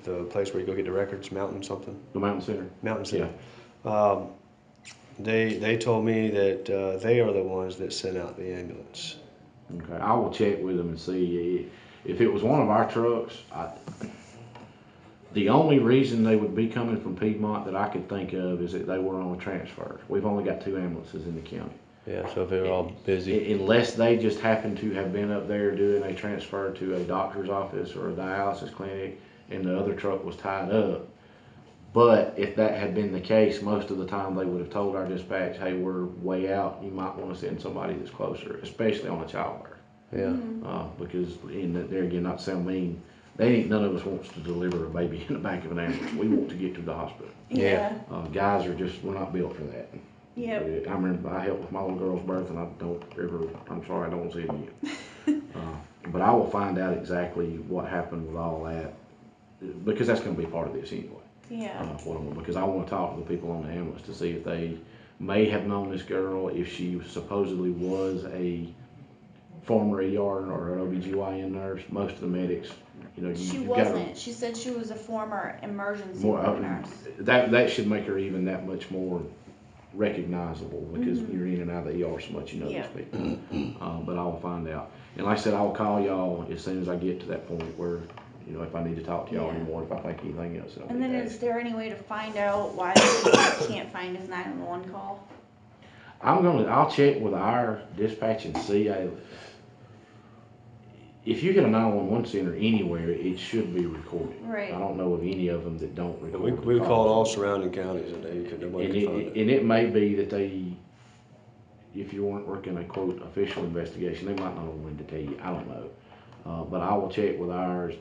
the place where you go get the records, mountain something, The Mountain Center. mountain center. Um, they told me that they are the ones that sent out the ambulance. Okay, I will check with them and see if it was one of our trucks. The only reason they would be coming from Piedmont that I could think of is that they were on a transfer. We've only got 2 ambulances in the county. Yeah, so if they're all busy. Unless they just happen to have been up there doing a transfer to a doctor's office or a dialysis clinic and the other truck was tied up. But if that had been the case, most of the time they would have told our dispatch, hey, we're way out. You might want to send somebody that's closer, especially on a childbirth. Yeah. Because there again, not to sound mean, none of us wants to deliver a baby in the back of an ambulance. We want to get to the hospital. Yeah. Guys we're not built for that. Yep. I remember I helped with my little girl's birth, and I'm sorry, I don't see it again. But I will find out exactly what happened with all that, because that's going to be part of this anyway. Yeah. Because I want to talk to the people on the ambulance to see if they may have known this girl, if she supposedly was a former ER or an OBGYN nurse. Most of the medics, She you've wasn't. She said she was a former emergency more, room nurse. that should make her even that much more recognizable, because you're in and out of the ER so much, these people. But I will find out. And like I said, I will call y'all as soon as I get to that point where, if I need to talk to y'all anymore, if I think anything else. And then is there any way to find out why they can't find his 911 call? I'll check with our dispatch and see. If you get a 911 center anywhere, it should be recorded. Right. I don't know of any of them that don't record. We called all surrounding counties and nobody could find it. And it may be that if you weren't working a quote official investigation, they might not know when to tell you. I don't know. But I will check with ours.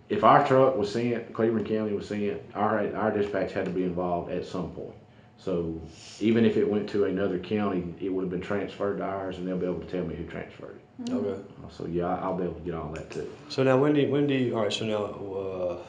If our truck was sent, Cleburne County was sent, our dispatch had to be involved at some point. So even if it went to another county, it would have been transferred to ours, and they'll be able to tell me who transferred it. Okay. So yeah, I'll be able to get all that too. So now, when do you, all right, so now,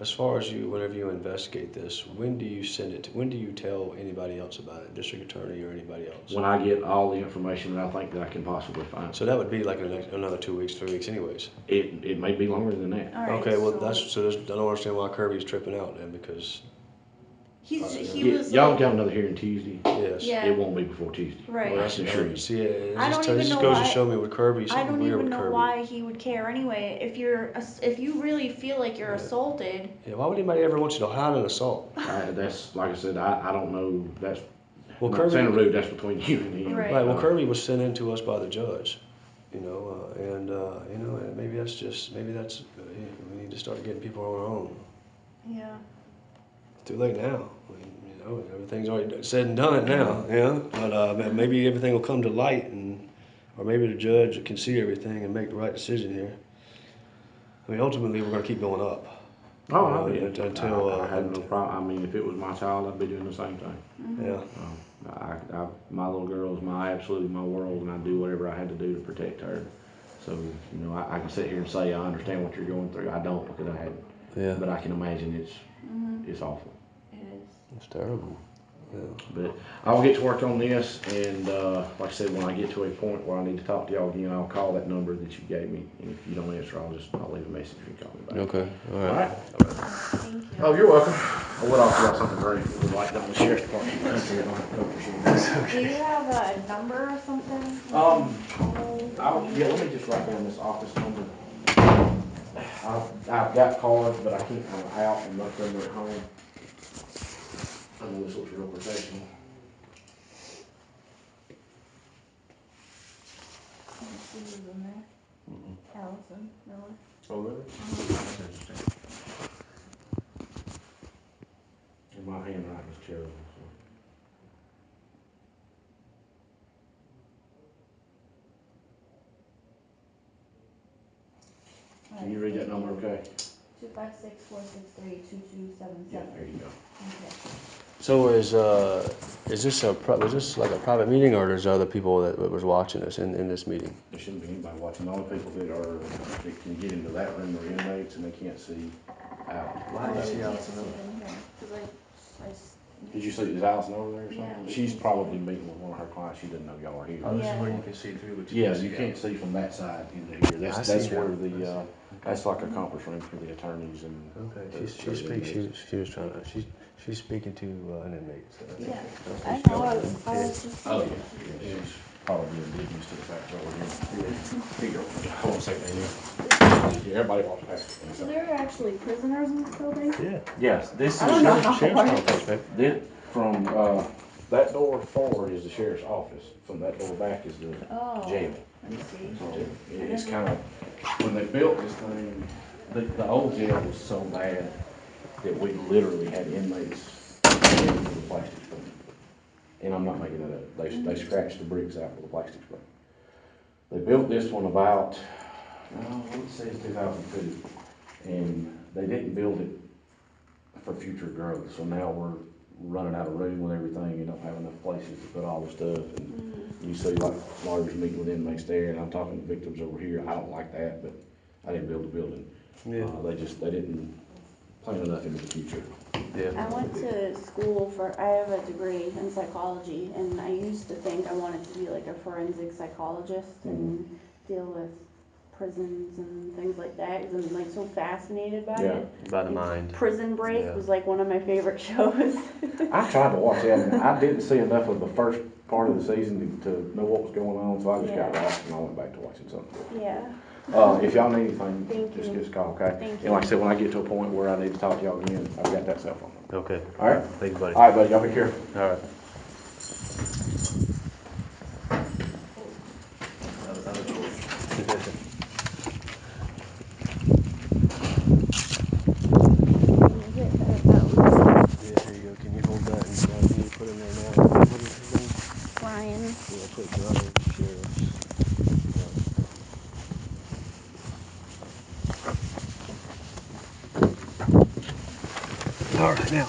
as far as whenever you investigate this, when do you send it when do you tell anybody else about it, district attorney or anybody else? When I get all the information that I think that I can possibly find. So that would be like another 2 weeks, 3 weeks anyways. It may be longer than that. All right, Okay, well, I don't understand why Kirby's tripping out then, because. he Yeah, was y'all like, got another hearing Tuesday. Yes. Yeah. It won't be before Tuesday. Right. Well, I can assure you. See, I don't it even just know goes why- to show me with Kirby, I something don't weird even with know Kirby. why he would care anyway. If you really feel like you're assaulted, Yeah, why would anybody ever want you to hide an assault? That's like I said. I don't know. That's Well, not Kirby, sounding rude. That's between you and him. Right. right. Well, Kirby was sent in to us by the judge, and maybe that's we need to start getting people on our own. yeah. It's too late now. I mean, everything's already said and done now. But maybe everything will come to light, or maybe the judge can see everything and make the right decision here. I mean, ultimately, we're going to keep going up. Oh, I mean, until I have no problem. I mean, if it was my child, I'd be doing the same thing. Yeah. My little girl is absolutely my world, and I do whatever I had to do to protect her. So, I can sit here and say I understand what you're going through. I don't, because I haven't. Yeah. But I can imagine it's awful. It is. It's terrible. Yeah. But I'll get to work on this, and like I said, when I get to a point where I need to talk to y'all again, I'll call that number that you gave me. And if you don't answer, I'll leave a message and call me back. Okay. All right. All right. Thank you. Oh, you're welcome. I would also got something very like down the sheriff's department. Do you have a number or something? Let me just write down this office number. I've got cards, but I can't. I'm out and not them at home. I know this looks real professional. Who's in there? Allison Miller. Oh, really? And my handwriting is terrible. Can you read that number okay? 256-463-2277. Yeah, there you go. Okay. So is this was this like a private meeting, or there's other people that was watching us in this meeting? There shouldn't be anybody watching. The only people that can get into that room are inmates, and they can't see out. Why did you see Allison Because Did you see, is Allison over there or something? Yeah. She's probably meeting with one of her clients, she didn't know y'all were here. Oh, this is Yeah. where you can see through, but Yeah, you can't see from that side into here, I that's see where now. the, that's like a conference room for the attorneys and. Okay, she was trying to, she's speaking to an inmate, so. Yeah. that's I what know, I she's doing. was just. Oh, yeah, she's probably indigenous to the fact that we're here. Here, I won't say that here. Yeah, everybody walks past. So there are actually prisoners in this building? Yeah. Yes, this is. I don't know how it Sheriff's works. complex, babe. This, from, that door forward is the sheriff's office, from that door back is the Oh. jail. I see. So it's kind of, when they built this thing, the old jail was so bad that we literally had inmates in with a plastic spoon. And I'm not making that up. They scratched the bricks out with a plastic spoon. They built this one about, I would say it's 2002, and they didn't build it for future growth. So now we're running out of room with everything and don't have enough places to put all the stuff. And you see like lawyers meeting with inmates there, and I'm talking to victims over here. I don't like that, but I didn't build a building. Yeah. They didn't plan enough into the future. Yeah. I went to school I have a degree in psychology, and I used to think I wanted to be like a forensic psychologist and deal with prisons and things like that, because I'm like so fascinated by Yeah. it. By the And mind. Prison Break Yeah. was like one of my favorite shows. I tried to watch that, and I didn't see enough of the first part of the season to know what was going on, so I just got Yeah. lost and I went back to watching something. Yeah. If y'all need anything, Thank just you. give us a call, okay? Thank And like I you. said, when I get to a point where I need to talk to y'all again, I've got that cell phone number. Okay. All right? Thank you, buddy. All right, buddy, y'all be careful. All right. Yeah, here you go. Can you hold that and can you put in there now? What is his name? Ryan. Yeah, put Brian Sheriff. All right, now.